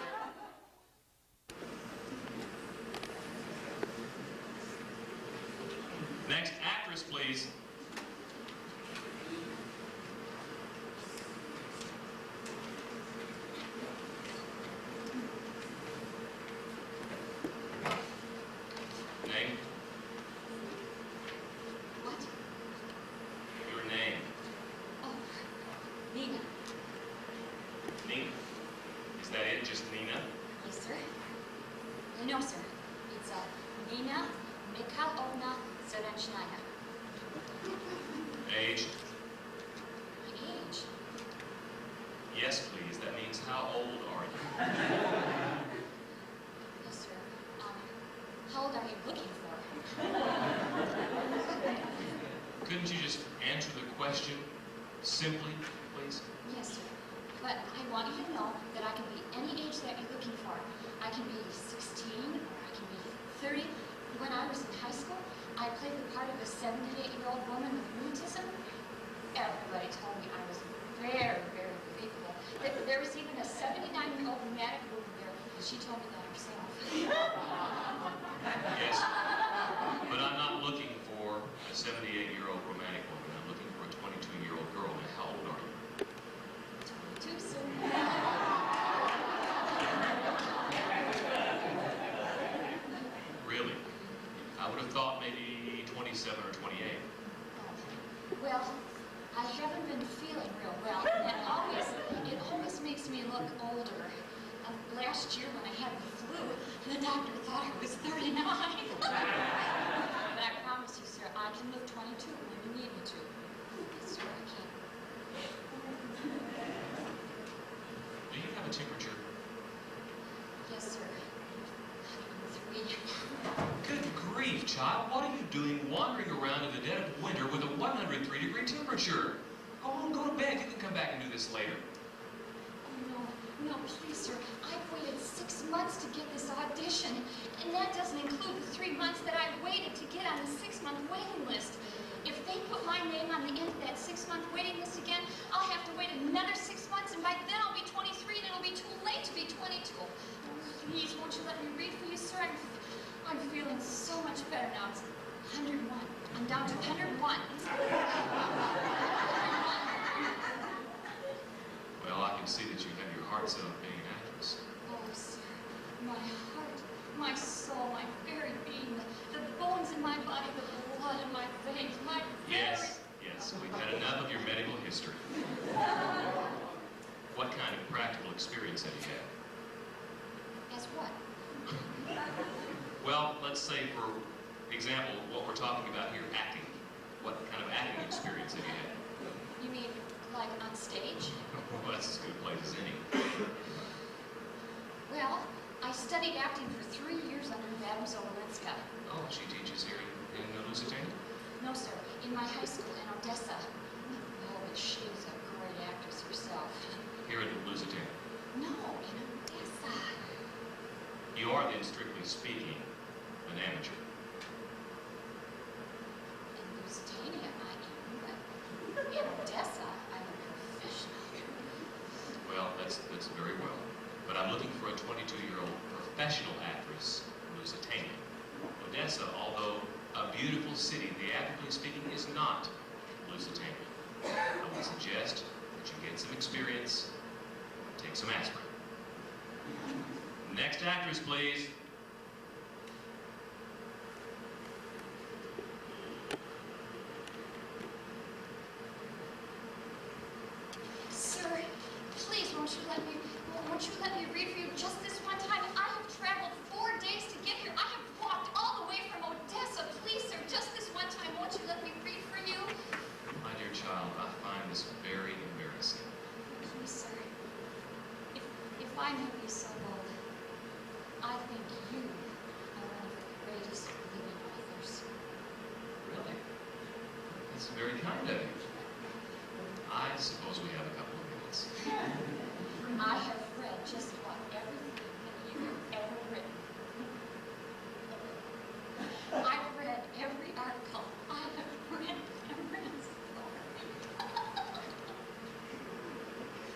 Next actress, please. Name? What? Your name. Oh, Nina. Nina. Is that it? Just Nina? Yes, sir. No, sir. It's Nina Mikhailovna Zelenchnaia. Age? My age? Yes, please. That means how old are you? Yes, sir. How old are you looking for? Couldn't you just answer the question simply, please? Yes, sir. But I want you to know that I can be any age that you're looking for. I can be 16 or I can be 30. When I was in high school, I played the part of a 78-year-old woman with rheumatism. Everybody told me I was very, very believable. There was even a 79-year-old rheumatic over there, and she told me that herself. Yes. But I'm not looking for a 78-year-old romantic woman. I'm looking for a 22-year-old girl. Now, how old are you? 22, sir. Really? I would have thought maybe 27 or 28. Well, I haven't been feeling real well, and it always makes me look older. Last year when I had the flu, the doctor thought I was 39. But I promise you, sir, I can live 22 when you need me to. Yes, sir, I can. Do you have a temperature? Yes, sir. 103. Good grief, child. What are you doing wandering around in the dead of winter with a 103-degree temperature? Go home, go to bed. You can come back and do this later. No, please, sir. I've waited 6 months to get this audition, and that doesn't include the 3 months that I waited to get on the 6-month waiting list. If they put my name on the end of that 6-month waiting list again, I'll have to wait another 6 months, and by then I'll be 23, and it'll be too late to be 22. Please, won't you let me read for you, sir? I'm feeling so much better now. It's 101. I'm down to 101. Well, I can see that you have your heart set on being an actress. Oh, sir. my soul, my very being, the bones in my body, the blood in my veins, my very... Yes, we've had enough of your medical history. What kind of practical experience have you had? Guess what? Well, let's say, for example, what we're talking about here, acting. What kind of acting experience have you had? You mean like on stage? Well, that's as good a place as any. Well, I studied acting for 3 years under Madame Zolowenska. Oh, she teaches here in Lusitania? No, sir, in my high school in Odessa. Oh, but she's a great actress herself. Here in Lusitania? No, in Odessa. You are then, strictly speaking, an amateur. In Lusitania, I am, but in Odessa, I'm a professional. Well, that's very well. But I'm looking for a 22-year-old professional actress in Lusitania. Odessa, although a beautiful city, theatrically speaking, is not Lusitania. I would suggest that you get some experience, take some aspirin. Next actress, please. Sir, please, won't you let me read for you just this one time? I have traveled 4 days to get here. I have walked all the way from Odessa. Please, sir, just this one time, won't you let me read for you? My dear child, I find this very embarrassing. Please, sir, if I may be so bold, I think you are one of the greatest living authors. Really? That's very kind of you. I suppose we have a couple of minutes. I have read just about everything that you have ever written. I've read every article. I have read every story.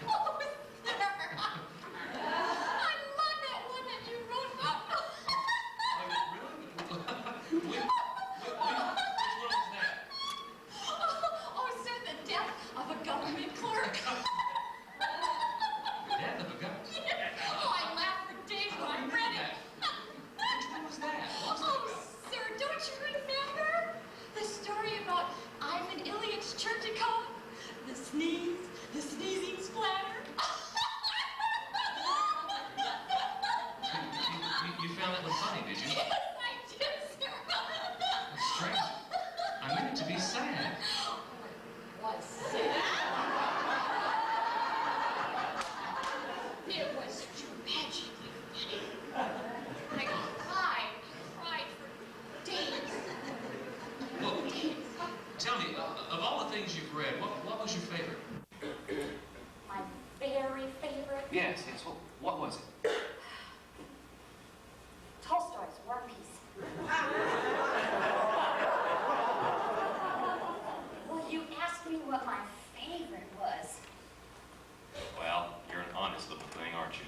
Oh, sir! I love that one that you wrote about. Really? Which one was that? Oh, sir, the death of a government clerk. The death of a gun? Oh, I laughed for days when I read it. Which one was that? Oh, sir, don't you remember the story about Ivan Ilyich Cherchikov? The sneeze, the sneezing splatter. You found that one funny, did you? Yes, I did, sir. That's strange. I meant it to be sad. It was sad. It was tragically funny. I cried for days. Well, tell me, of all the things you've read, what was your favorite? My very favorite, Yes. What was it? Tolstoy's War and Peace. Well, you asked me what my favorite was. Well, you're an honest little thing, aren't you?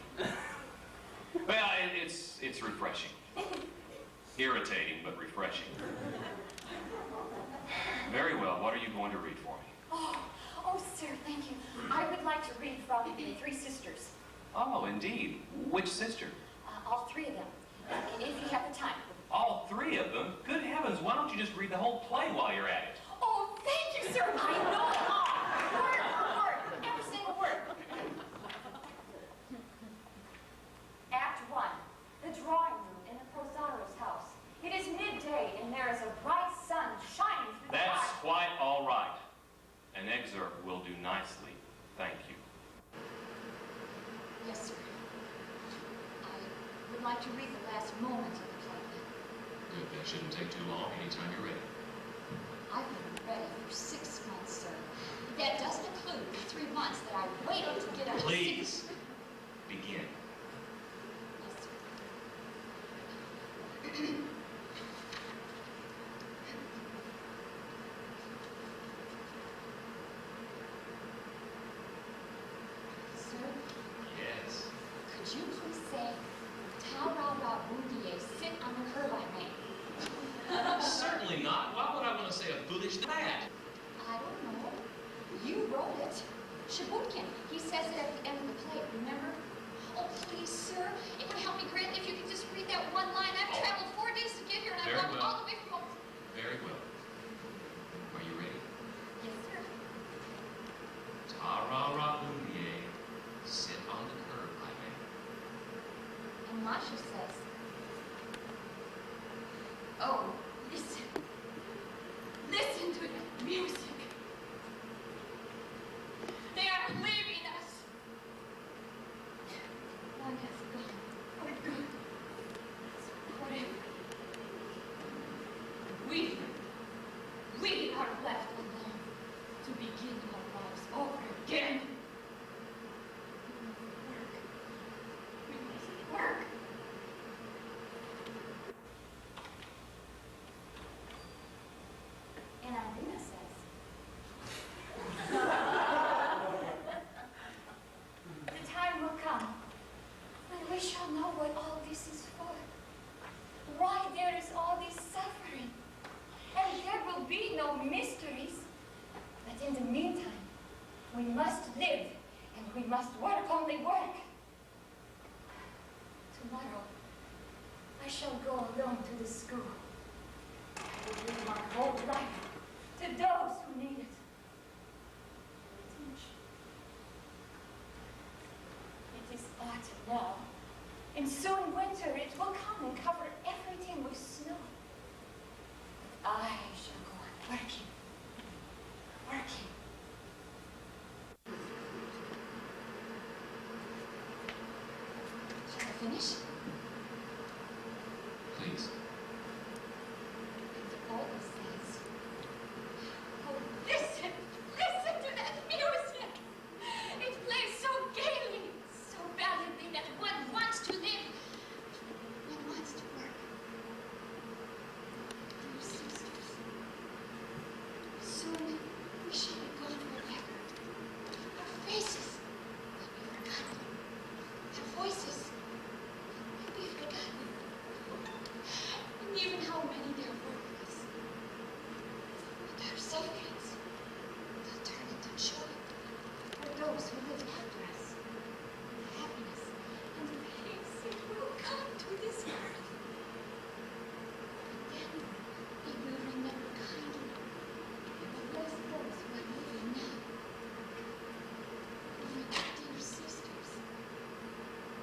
Well, it's refreshing. Irritating, but refreshing. Very well. What are you going to read for me? Oh, sir, thank you. I would like to read from The Three Sisters. Oh, indeed. Which sister? All three of them, if you have the time. All three of them? Good heavens, why don't you just read the whole play while you're at it? Oh, thank you, sir. I know it all. Word for word. Every single word. Act 1. The drawing room in the Prosaro's house. It is midday, and there is a bright sun shining through the That's sky. quite all right. An excerpt will do nicely. Thank you. Yes, sir. I would like to read the last moment of the play. Good, that shouldn't take too long. Anytime you're ready. I've been ready for 6 months, sir. That doesn't include the 3 months that I waited to get out of Please, begin. Yes, sir. Sir, Yes. could you please say, "Ta ra ra bundier, sit on the curb I made"? Certainly not. Why would I want to say a foolish that? I don't know. You wrote it. Shabutkin, he says it at the end of the play, remember? Oh, please, sir. It would help me greatly if you could just read that one line. I've traveled 4 days to get here, and I've Very walked well. all the way from... Very well. Are you ready? Yes, sir. Ta-ra-ra, Lumiere. Sit on the curb, my man. And Masha says, oh, listen. Listen to that music. They are leaving us. One has gone for good. Whatever. We are left alone to begin our lives over again. We must work. And Alvina says, the time will come when we shall know what all this is for. Why there is all this suffering. And there will be no mysteries. But in the meantime, we must live and we must work, only work. Tomorrow, I shall go alone to the school. I will give my whole life to those who need it. Teach. It is autumn now, and soon winter it will come and cover everything with snow. I shall go on working. Shall I finish? Please. It always says, oh, listen to that music. It plays so gaily, so valiantly that one wants to live. One wants to work. Dear sisters, soon we shall be gone forever. Our faces will be forgotten. Our voices will be forgotten. And even how many there were of us. But our secrets will turn into joy for those who live after us. Happiness and peace it will come to this earth. And then we will remember kindly the bless those who are living now. Oh, my dear sisters,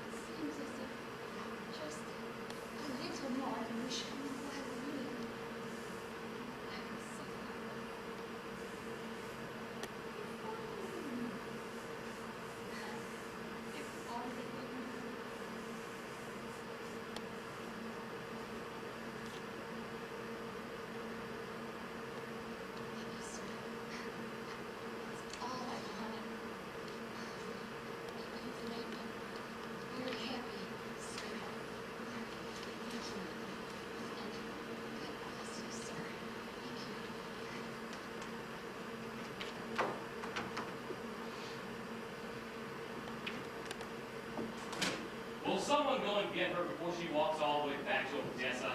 it seems as if just a little more than we shall know why we live. I will suffer. If only we knew. Yes, sir. That's all I wanted. You've made me very happy, sir. Thank you. And God bless you, sir. Thank you. Will someone go and get her before she walks all the way back to Odessa?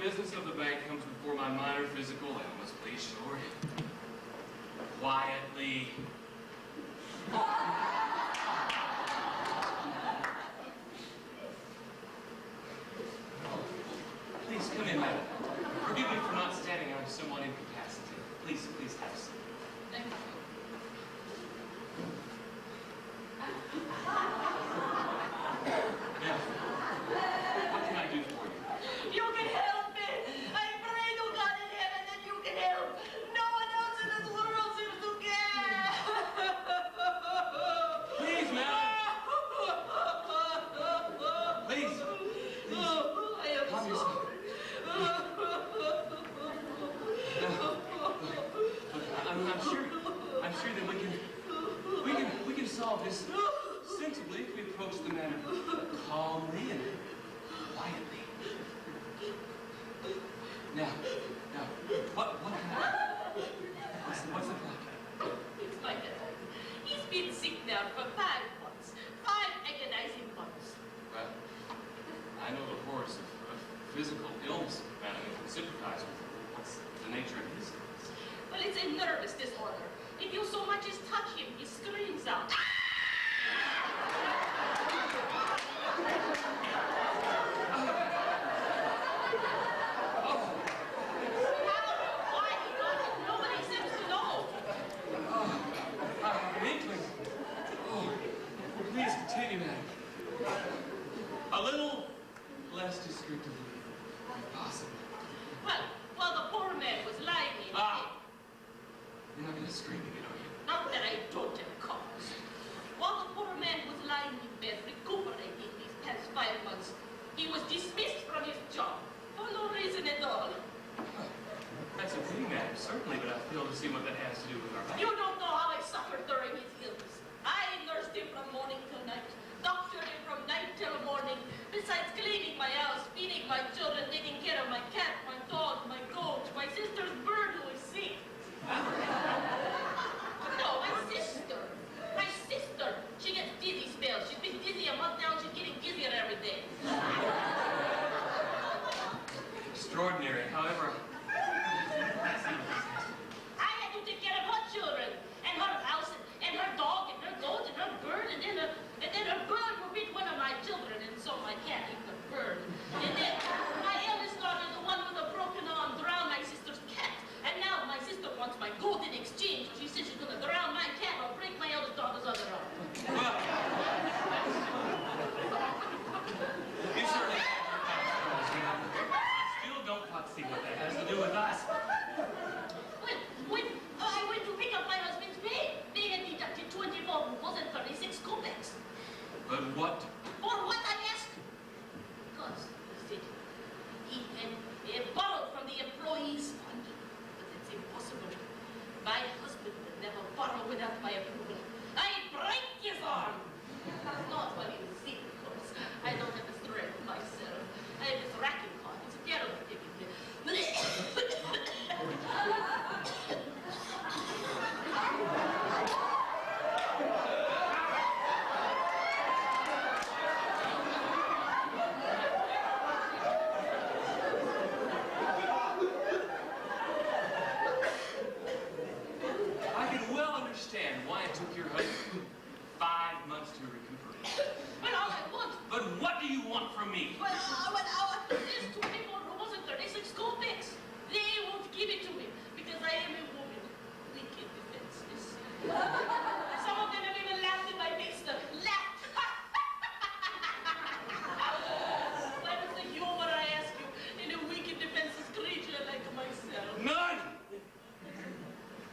business of the bank comes before my minor physical ailments, please, Short. Quietly. Please, come in, madam. Forgive me for not standing. I'm somewhat incapacitated. Please, please have a seat. Thank you. Now, what can I do for you? You can help me. I pray to God in heaven that you can help. No one else in this world seems to care. Please, madam. Please. I am Calm so yourself. I'm sure that we can solve this sensibly if we approach the matter calmly and quietly. Now, what can I do? What's the problem? It's my dad. He's been sick now for 5 months. 5 agonizing months. Well, I know the horrors of physical illness, madam, and can sympathize with what's the nature of his illness. Well, it's a nervous disorder. If you so much as touch him, he screams out. Why he does it, nobody seems to know. An inkling. Oh, please continue, madam. A little less descriptively, if possible. Well, while the poor man was lying in You're not going to scream again, are you? not that I don't have cause. While the poor man was lying in bed recuperating these past 5 months, he was dismissed from his job for no reason at all. That's a pity, madam, certainly, but I fail to see what that has to do with our life. You don't know how I suffered during his illness. I nursed him from morning till night, doctored him from night till morning, besides cleaning my house, feeding my children, taking care of my cat, my dog, my goat, my sister's bird who is sick. No, my sister. My sister. She gets dizzy spells. She's been dizzy a month now, and she's getting dizzier every day. Extraordinary, however. I had to take care of her children, and her house, and her dog, and her goat, and her bird, and then her bird will beat one of my children, and so my cat ate the bird. And then my eldest daughter, the one with a broken arm, drowned my sister's cat. And now my sister wants my goat in exchange. She says she's going to drown my cat or break my eldest daughter's other arm. Well, you certainly still don't quite see what that has to do with us. When I went to pick up my husband's pay, they had deducted 24 rubles and 36 kopecks. But what? For what, I asked? Because, he said, he had borrowed from the employees' fund. But that's impossible. My husband would never borrow without my approval. I'd break his arm. Not while he was sick, of course. I don't have the strength myself. I have this racking cough. It's a terrible thing. I can well understand why it took your husband 5 months to recuperate. But all I want, But what do you want from me? well, is 24 rubles and 36 kopecks. They won't give it to me because I am a woman, weak and defenseless. Some of them have even laughed at my mister. Laughed. Why was the humor, I ask you, in a weak and defenseless creature like myself? None!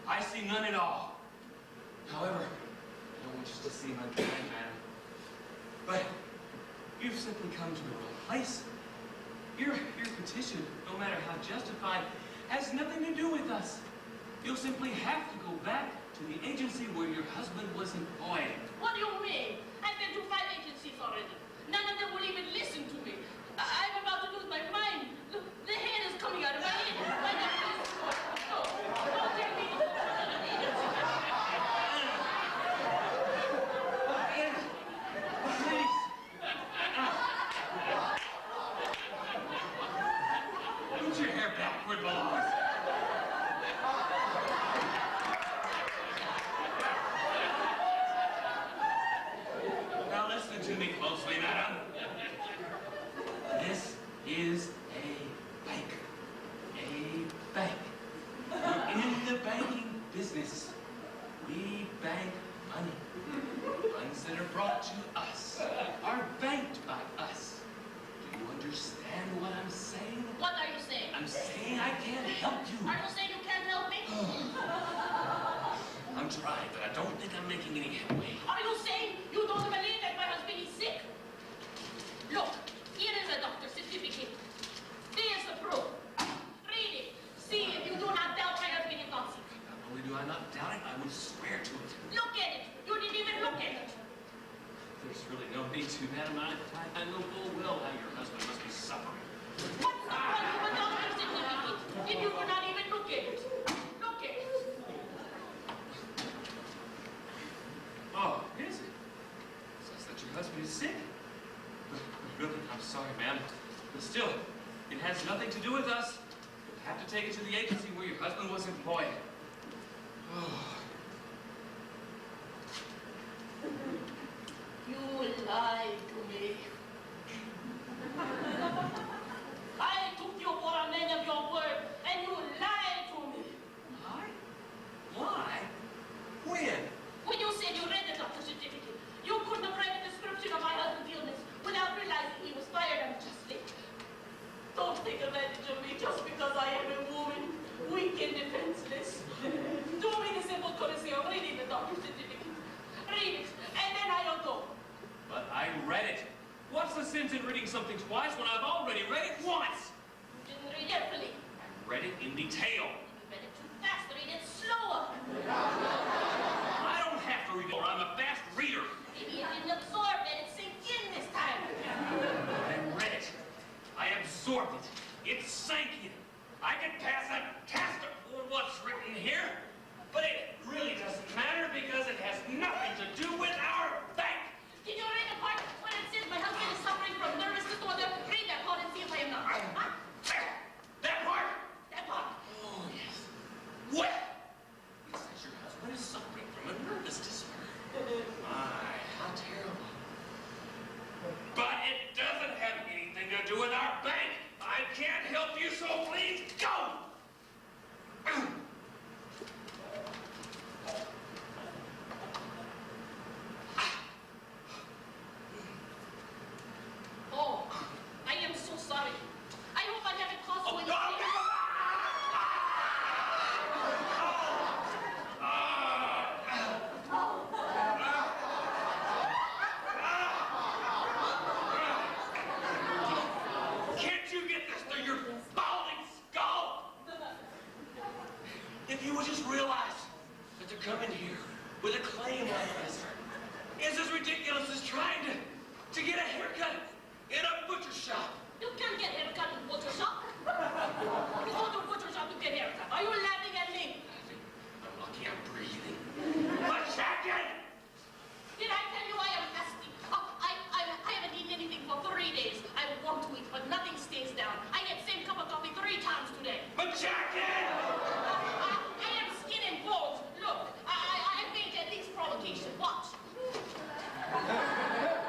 I see none at all. However, I don't want you to seem unkind, madam. But you've simply come to the wrong place. Your petition, no matter how justified, has nothing to do with us. You'll simply have to go back to the agency where your husband was employed. What do you mean? I've been to 5 agencies already. None of them will even listen to me. I'm about to lose my mind. The head is coming out of my head. My neck is... No, don't tell me to go to another agency. Please. really, I'm sorry, ma'am. But still, it has nothing to do with us. You'll have to take it to the agency where your husband was employed. Oh. You lied to me. I took you for a man of your word, and you lied to me. Lie? Lie? When? When you said you read the doctor's certificate, you couldn't have read the description of my husband's illness without realizing he was fired unjustly. Don't take advantage of me just because I am a woman, weak and defenseless. Do me the simple courtesy of reading the doctor's certificate. Read it, and then I'll go. But I read it. What's the sense in reading something twice when I've already read it once? You didn't read carefully. I read it in detail. You read it too fast. Read it slower. I don't have to read it, or I'm a fast reader. Maybe you didn't absorb it and sink in this time. I read it. I absorbed it. It sank in. I could pass a test for what's written here, but it really doesn't matter because it has nothing to do with our bank. Did you read the part when it says my husband is suffering from nervous disorder? Read that part and see if I am not. Huh? That part? That part. Oh, yes. Well, it says your husband is suffering from a nervous disorder. My, how terrible. But it doesn't have anything to do with our bank. I can't help you, so please go! Oh, I am so sorry. I hope I haven't caused you any pain. Can't you get this through your balding skull? If you would just realize that to come in here with a claim like this is as ridiculous as trying to get a haircut in a butcher shop. You can't get haircut in butcher shop. You go to butcher shop to get haircut. Are you laughing at me? I'm lucky I'm breathing. But Jacket! Did I tell you I am nasty? I haven't eaten anything for 3 days. I want to eat, but nothing stays down. I had same cup of coffee 3 times today. But Jacket! I am skin and bones. Look, I made at least provocation. Watch.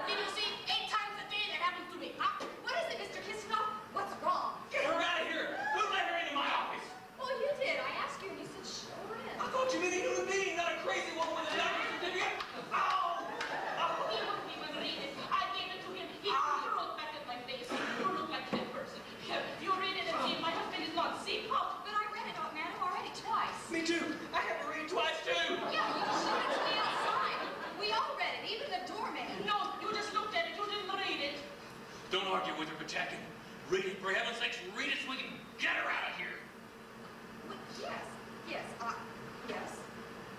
Did you see? 8 times a day that happens to me. Huh? What is it, Mr. Kisenoff? What's wrong? Get her out of here! Who let her into my office? Well, you did. I asked you and you said show her in. I thought you meant a human being, not a crazy woman with a doctor's certificate. Ow! He wouldn't even read it. I gave it to him. He looked back at my face. You look like that person. You read it and see if my husband is not sick. Oh, But I read it, man, already twice. Me too. I have to read it twice too. Yeah, you showed it to me outside. We all read it, even the doorman. no, you just looked at it. You didn't read it. Don't argue with her, Jacket. Read it, for heaven's sakes, read it so we can get her out of here. Well, yes.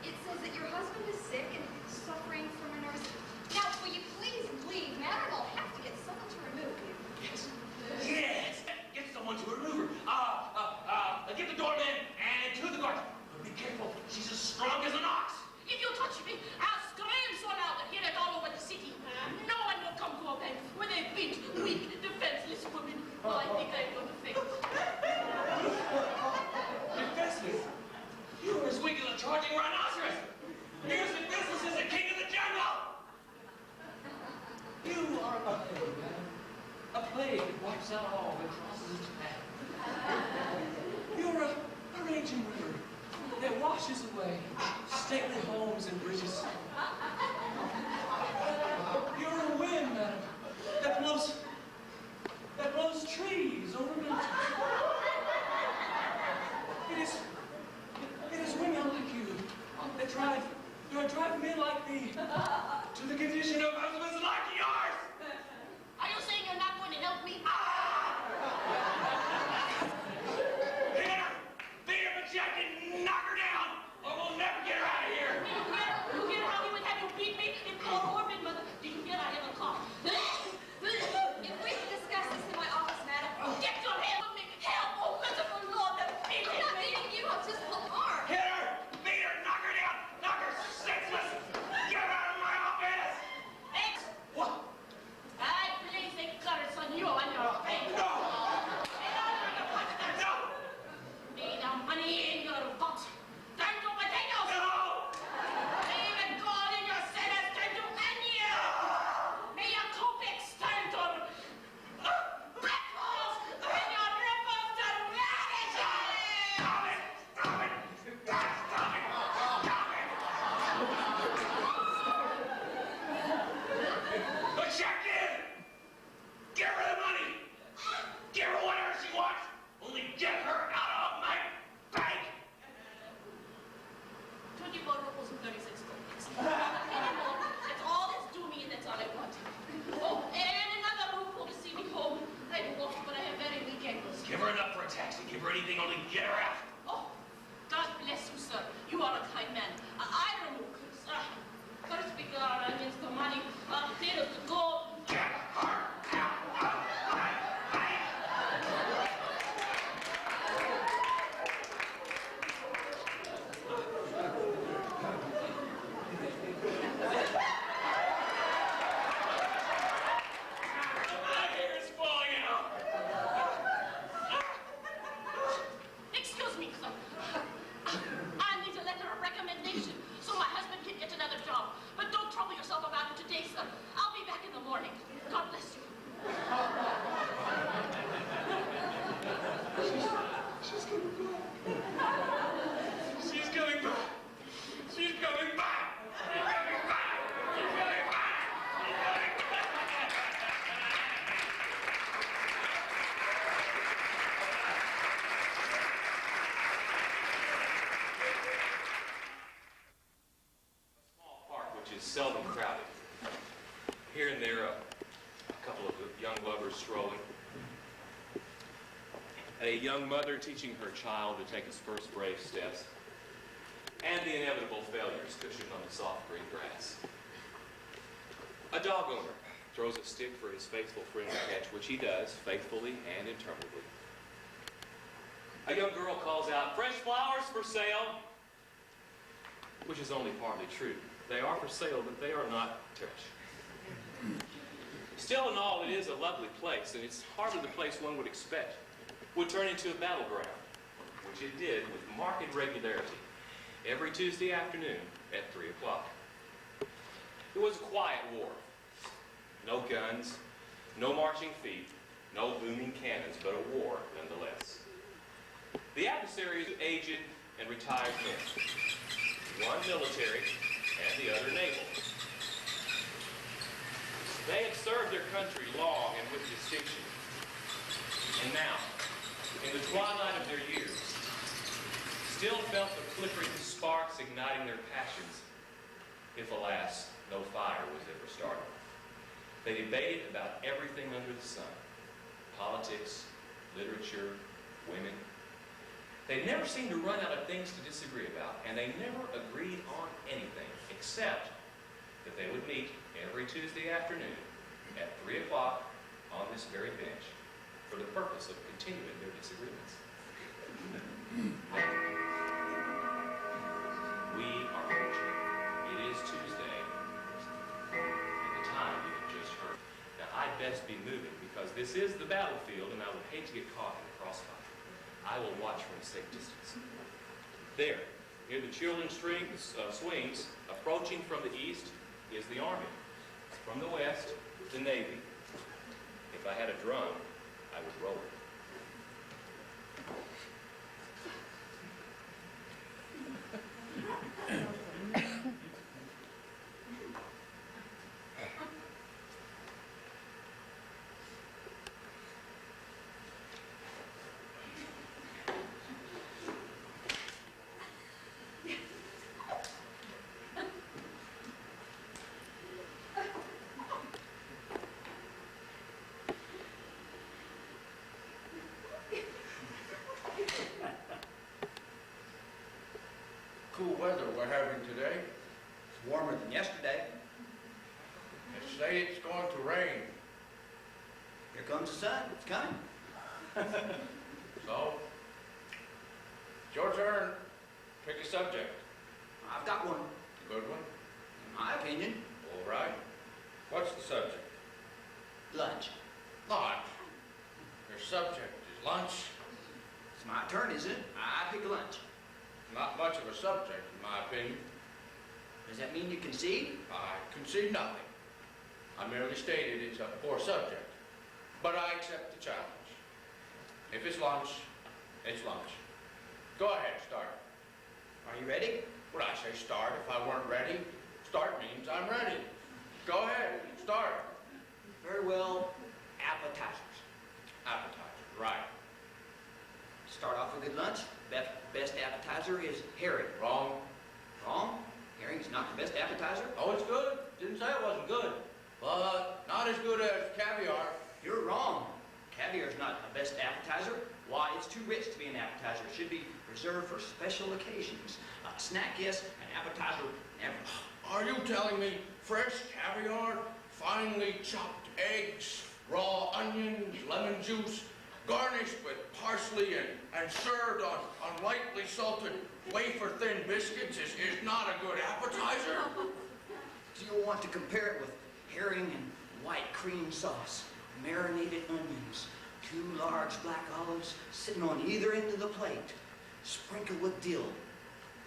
It says that your husband is sick and suffering from a nervous... Now, will you please leave, man, or I'll have to get someone to remove you. Yes. Yes. Get someone to remove her. Get the doorman and to the garden. But be careful. She's as strong as an ox. If you touch me, I'll scream so loud that hear it all over the city. No one will come to a bank with a big, weak, defenseless woman. Well, I think I'm going to faint. Defenseless? You are as weak as a charging rhinoceros. Here's the business as the king of the jungle. You are a plague, madam. A plague that wipes out all that crosses its path. You're a raging river that washes away stately homes and bridges. You're a wind, madam, that blows trees over mountains. It is women like you that drive men like me to the condition of husbands like yours. Are you saying you're not going to help me? Beat her, but Jack, and knock her down, or we'll never get her out of here. You hear how he would have you beat anything only get her out. Oh, God bless you, sir. You are a kind man. I don't know, sir. First we got against the money, little to go. Excuse me, sir. I need a letter of recommendation so my husband can get another job. But don't trouble yourself about it today, sir. I'll be back in the morning. God bless you. She's coming back. She's coming back. She's coming back. She's coming back. She's coming back. She's coming back. Small park which is seldom crowded. Here and there, a couple of young lovers strolling. A young mother teaching her child to take his first brave steps. And the inevitable failures cushioned on the soft green grass. A dog owner throws a stick for his faithful friend to catch, which he does faithfully and interminably. A young girl calls out, "Fresh flowers for sale," which is only partly true. They are for sale, but they are not fresh. Still in all, it is a lovely place, and it's hardly the place one would expect would turn into a battleground, which it did with marked regularity every Tuesday afternoon at 3 o'clock. It was a quiet war. No guns, no marching feet, no booming cannons, but a war nonetheless. The adversaries were aged and retired men, one military and the other naval. They had served their country long and with distinction. And now, in the twilight of their years, still felt the flickering sparks igniting their passions, if alas, no fire was ever started. They debated about everything under the sun: politics, literature, women. They never seemed to run out of things to disagree about, and they never agreed on anything, except that they would meet every Tuesday afternoon at 3 o'clock on this very bench for the purpose of continuing their disagreements. We are fortunate. It is Tuesday, and the time you have just heard. Now, I'd best be moving because this is the battlefield, and I would hate to get caught in the crossfire. I will watch from a safe distance. There, near the cheerleading swings, approaching from the east, is the Army. From the west, the Navy. If I had a drum, I would roll it. Cool weather we're having today. It's warmer than yesterday. They say it's going to rain. Here comes the sun. It's coming. So, it's your turn. Pick a subject. I've got one. A good one? In my opinion, All right. What's the subject? lunch. Lunch. Your subject is lunch. It's my turn, isn't it? I pick lunch. Not much of a subject, in my opinion. Does that mean you concede? I concede nothing. I merely stated it's a poor subject. But I accept the challenge. If it's lunch, it's lunch. Go ahead, start. Are you ready? Would I say start if I weren't ready? Start means I'm ready. Go ahead, start. Very well. Appetizers. Appetizer, right. Start off with a good lunch. Best appetizer is herring. Wrong. Wrong? Herring is not the best appetizer? Oh, it's good. Didn't say it wasn't good. But not as good as caviar. You're wrong. Caviar is not the best appetizer. Why, it's too rich to be an appetizer. It should be reserved for special occasions. Snack, yes, an appetizer, never. Are you telling me fresh caviar, finely chopped eggs, raw onions, lemon juice, garnished with parsley and served on lightly salted wafer-thin biscuits is not a good appetizer? Do you want to compare it with herring and white cream sauce, marinated onions, 2 large black olives sitting on either end of the plate, sprinkled with dill,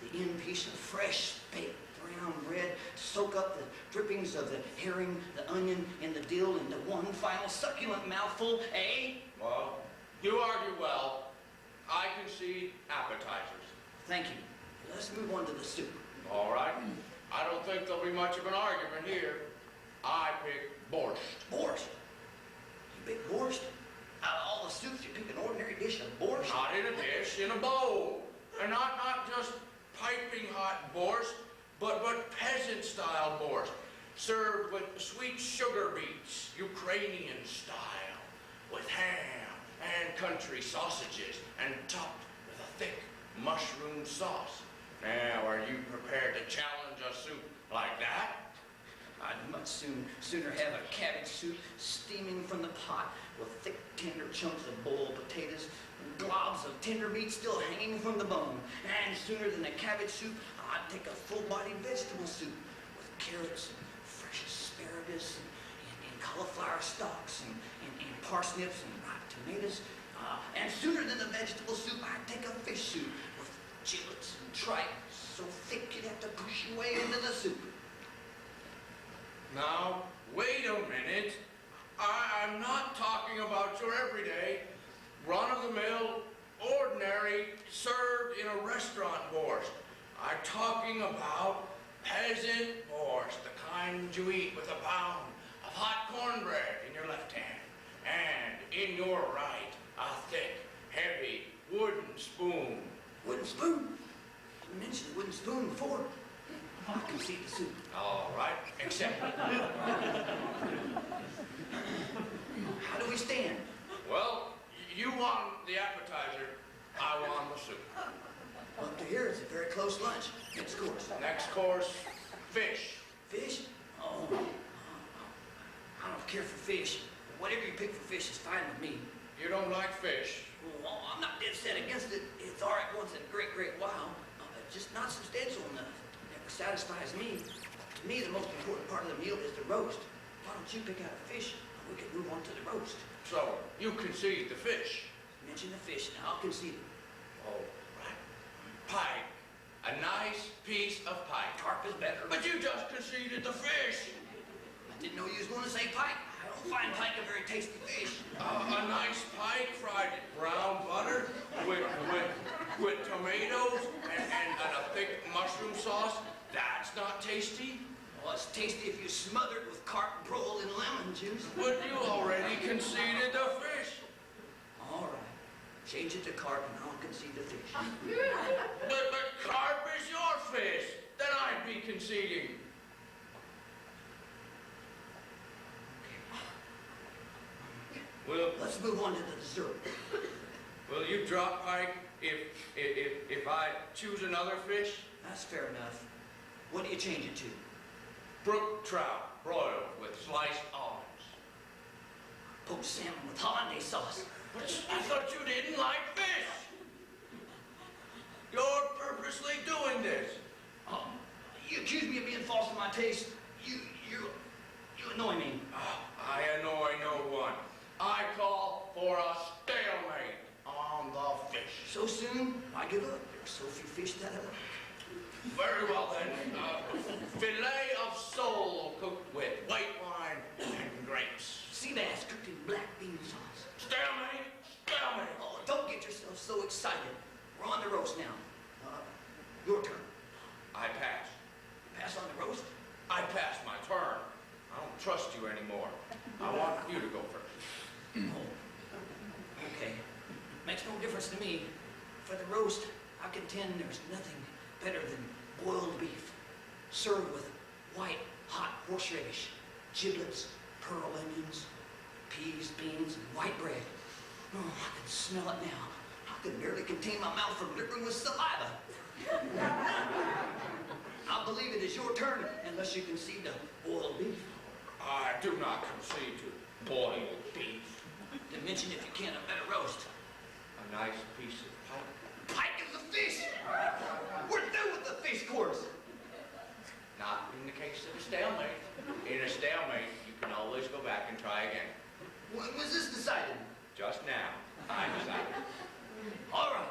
the end piece of fresh baked brown bread to soak up the drippings of the herring, the onion, and the dill into one final succulent mouthful, eh? Well, you argue well. I concede appetizers. Thank you. Let's move on to the soup. All right. I don't think there'll be much of an argument here. I pick borscht. Borscht? You pick borscht? Out of all the soups, you pick an ordinary dish of borscht? Not in a dish, in a bowl. And not just piping hot borscht, but peasant-style borscht, served with sweet sugar beets, Ukrainian style, with ham and country sausages, and topped with a thick mushroom sauce. Now, are you prepared to challenge a soup like that? I'd much sooner have a cabbage soup steaming from the pot with thick, tender chunks of boiled potatoes and globs of tender meat still hanging from the bone. And sooner than a cabbage soup, I'd take a full-bodied vegetable soup with carrots and fresh asparagus and cauliflower stalks and parsnips and ripe tomatoes. And sooner than the vegetable soup, I'd take a fish soup with giblets and tripe so thick you'd have to push your way into the soup. Now, wait a minute. I'm not talking about your everyday, run-of-the-mill, ordinary, served in a restaurant borscht. I'm talking about peasant borscht, the kind you eat with a pound of hot cornbread in your left hand, and in your right, a thick, heavy wooden spoon. Wooden spoon? You mentioned the wooden spoon before. I can see the soup. All right, accept it. How do we stand? Well, you want the appetizer, I want the soup. Up to here, it's a very close lunch. Next course. Next course, fish. Fish? Oh, I don't care for fish. Whatever you pick for fish is fine with me. You don't like fish? Well, I'm not dead set against it. It's all right once in a great, great while. Just not substantial enough. Never satisfies me. To me, the most important part of the meal is the roast. Why don't you pick out a fish, and we can move on to the roast? So, you concede the fish? Mention the fish, and I'll concede it. Oh, right. Pike. A nice piece of pike. Carp is better. But you just conceded the fish. I didn't know you was going to say pike. I don't find pike a very tasty fish. A nice pike fried in brown butter with tomatoes and a thick mushroom sauce. That's not tasty. Well, it's tasty if you smother it with carp broiled in lemon juice. But you already conceded the fish. All right. Change it to carp and I'll concede the fish. But carp is your fish. Then I'd be conceding. Well, let's move on to the dessert. Will you drop pike if I choose another fish? That's fair enough. What do you change it to? Brook trout broiled with sliced olives. Poached salmon with hollandaise sauce. But I thought you didn't like fish. You're purposely doing this. You accuse me of being false in my taste. You annoy me. I annoy no one. I call for a stalemate on the fish. So soon? I give up. There's so few fish that I like. Very well then. Filet of sole cooked with white wine and grapes. Sea bass cooked in black bean sauce. Stalemate! Stalemate! Oh, don't get yourself so excited. We're on the roast now. Your turn. I pass. Pass on the roast? I pass my turn. I don't trust you anymore. I want you to go first. Oh. Okay. Makes no difference to me. For the roast, I contend there's nothing better than boiled beef, served with white, hot horseradish, giblets, pearl onions, peas, beans, and white bread. Oh, I can smell it now. I can barely contain my mouth from dripping with saliva. I believe it is your turn, unless you concede to boiled beef. I do not concede to boiled beef. To mention if you can a better roast. A nice piece of pike. Pike is a fish! We're through with the fish course. Not in the case of a stalemate. In a stalemate, you can always go back and try again. When was this decided? Just now, I decided. All right.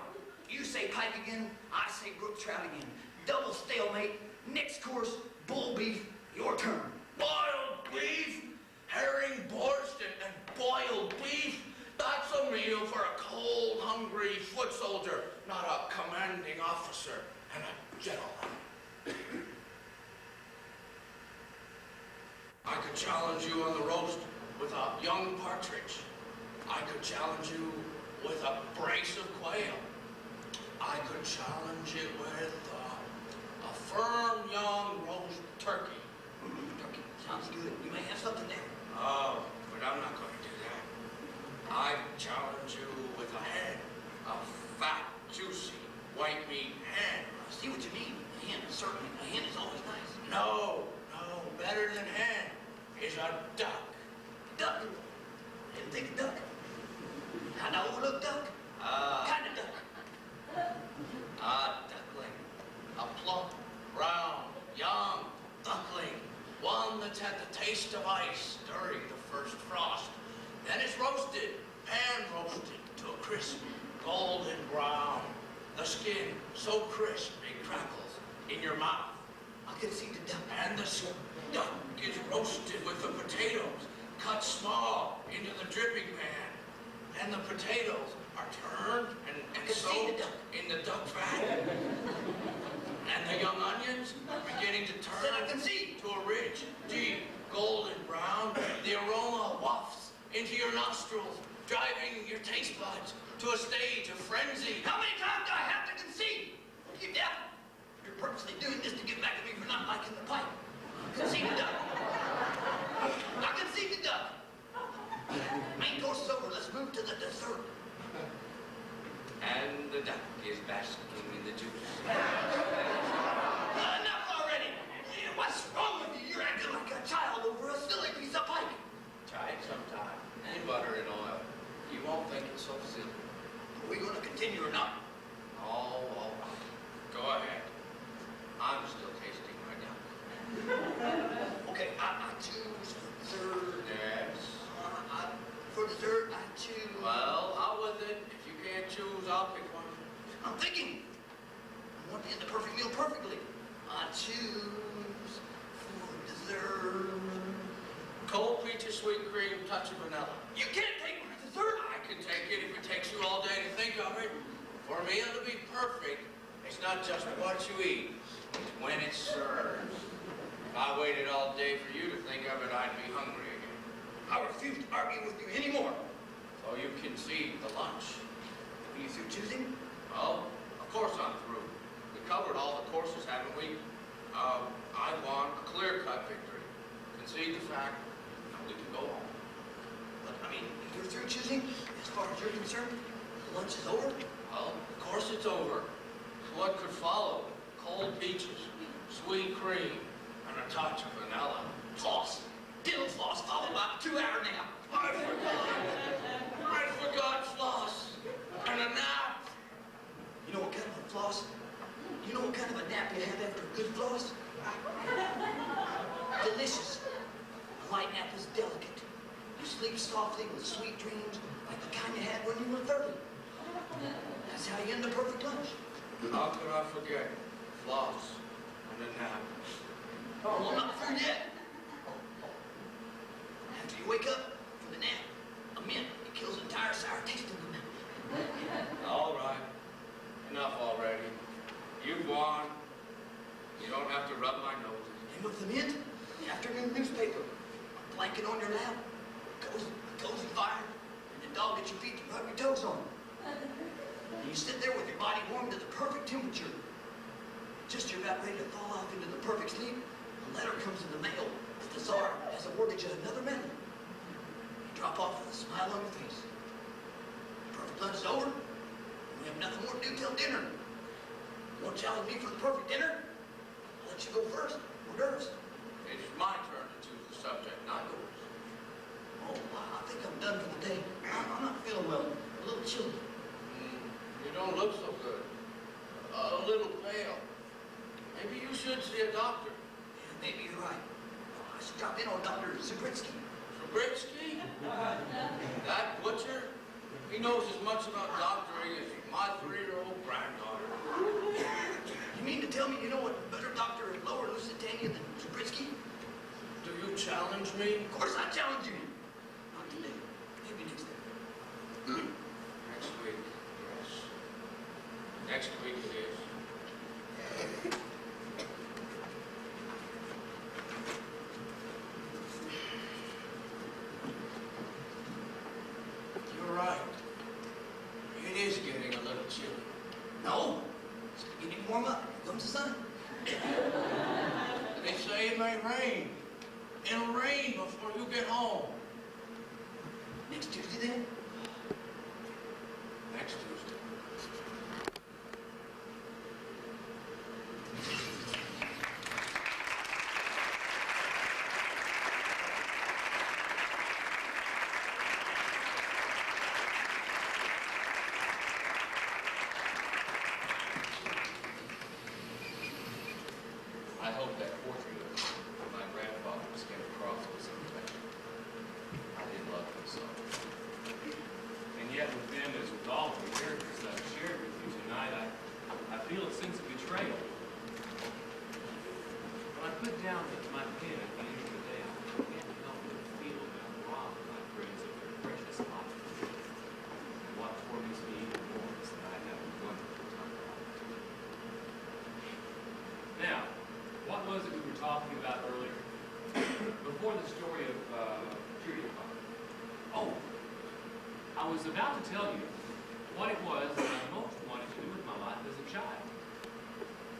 You say pike again, I say brook trout again. Double stalemate. Next course, bull beef. Your turn. Boiled beef? Herring, borscht, and boiled beef? That's a meal for a cold, hungry foot soldier, not a commanding officer and a gentleman. I could challenge you on the roast with a young partridge. I could challenge you with a brace of quail. I could challenge it with a firm young roast turkey. Turkey. Sounds good. You may have something there. Oh, but I'm not going to do that. I challenge you with a hen, a fat, juicy, white meat hen. I see what you mean. A hen, certainly. A hen is always nice. No, better than hen is a duck. Duck. Didn't think of duck. Kind of overlooked duck. Kind of duck. A duckling. A plump, round, young duckling. One that's had the taste of ice during the first frost. Then it's roasted, pan roasted to a crisp, golden brown. The skin so crisp it crackles in your mouth. I can see the duck. And the duck is roasted with the potatoes, cut small into the dripping pan. And the potatoes are turned and soaked in the duck fat. And the young onions are beginning to turn to a rich, deep, golden brown. The aroma wafts into your nostrils, driving your taste buds to a stage of frenzy. How many times do I have to concede? You deaf? You're purposely doing this to get back at me for not liking the pipe. Concede the duck. I concede the duck. Main course is over. Let's move to the dessert. And the duck is basking in the juice. Enough already. What's wrong with you? You're acting like a child over a silly piece of pike. Try it sometime. And butter and oil. You won't think it's so silly. Are we going to continue or not? Oh, all right. Go ahead. I'm still tasting my duck. Okay, I choose dessert. Yes. For dessert, I choose... Well, out with it. If you can't choose, I'll pick one. I'm thinking. I want to end the perfect meal perfectly. I choose for dessert... Cold peaches, sweet cream, touch of vanilla. You can't take my dessert! I can take it if it takes you all day to think of it. For a meal to be perfect, it's not just what you eat, it's when it's served. If I waited all day for you to think of it, I'd be hungry again. I refuse to argue with you anymore. So you concede the lunch. Are you through choosing? Well, of course I'm through. We covered all the courses, haven't we? I won a clear-cut victory. Concede the fact, and we can go home. But, I mean, you're through choosing? As far as you're concerned, the lunch is over? Well, of course it's over. What could follow? Cold peaches, sweet cream, and a touch of vanilla. Floss. Diddle floss, followed by a 2-hour nap. I forgot floss. And a nap. You know what kind of a floss? You know what kind of a nap you have after a good floss? Delicious. A light nap is delicate. You sleep softly with sweet dreams like the kind you had when you were 30. That's how you end a perfect lunch. How could I forget floss and a nap? Well, I'm not through yet. After you wake up from the nap, a mint, it kills the entire sour taste in the mouth. All right. Enough already. You've won. You don't have to rub my nose. And with the mint, the afternoon newspaper, a blanket on your lap, a cozy fire, and a dog at your feet to rub your toes on. And you sit there with your body warmed to the perfect temperature. Just you're about ready to fall off into the perfect sleep, a letter comes in the mail that the Tsar has awarded you another medal. You drop off with a smile on your face. lunch is over. We have nothing more to do till dinner. You want to challenge me for the perfect dinner? I'll let you go first. Hors d'oeuvres. It's my turn to choose the subject, not yours. Oh, I think I'm done for the day. I'm not feeling well. A little chilly. You don't look so good. A little pale. Maybe you should see a doctor. Yeah, maybe you're right. I should drop in on Dr. Zabritsky. Zabritsky? That butcher? He knows as much about doctoring as my 3-year-old granddaughter. You mean to tell me you know a better doctor in Lower Lusitania than Zabritsky? Do you challenge me? Of course I challenge you. Not today. Maybe next day. Next week, yes. Next week it is. You're right. It is getting a little chilly. No. It's beginning to warm up. Here comes the sun. They say it may rain. It'll rain before you get home. Next Tuesday then? Next Tuesday. I hope that portrait of my grandfather was came across with some affection. I did love him so. And yet with them, as with all of the characters that I've shared with you tonight, I feel a sense of betrayal. When I put down my pen at the end of the day, I can't help but feel that I'm robbed, my friends, of their precious life. And what torments me even more is that I have a wonderful time around. Now, what was it we were talking about earlier? Before the story of PeriodCon. Oh, I was about to tell you what it was that I most wanted to do with my life as a child.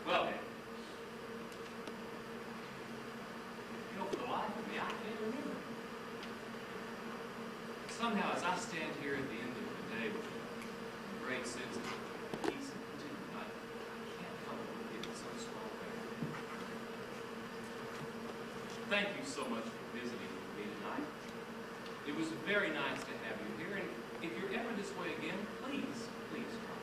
Well then, you know, for the life of me, I can't remember. Somehow, as I stand here at the end of the day with a great sense of peace and contentment, I can't help but feel so small there. Thank you so much for visiting with me tonight. It was very nice to have you here, and if you're ever this way again, please, please come.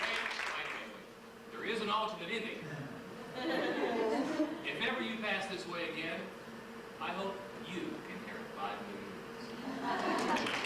Wait. There is an alternate ending. If ever you pass this way again, I hope you inherit 5 million.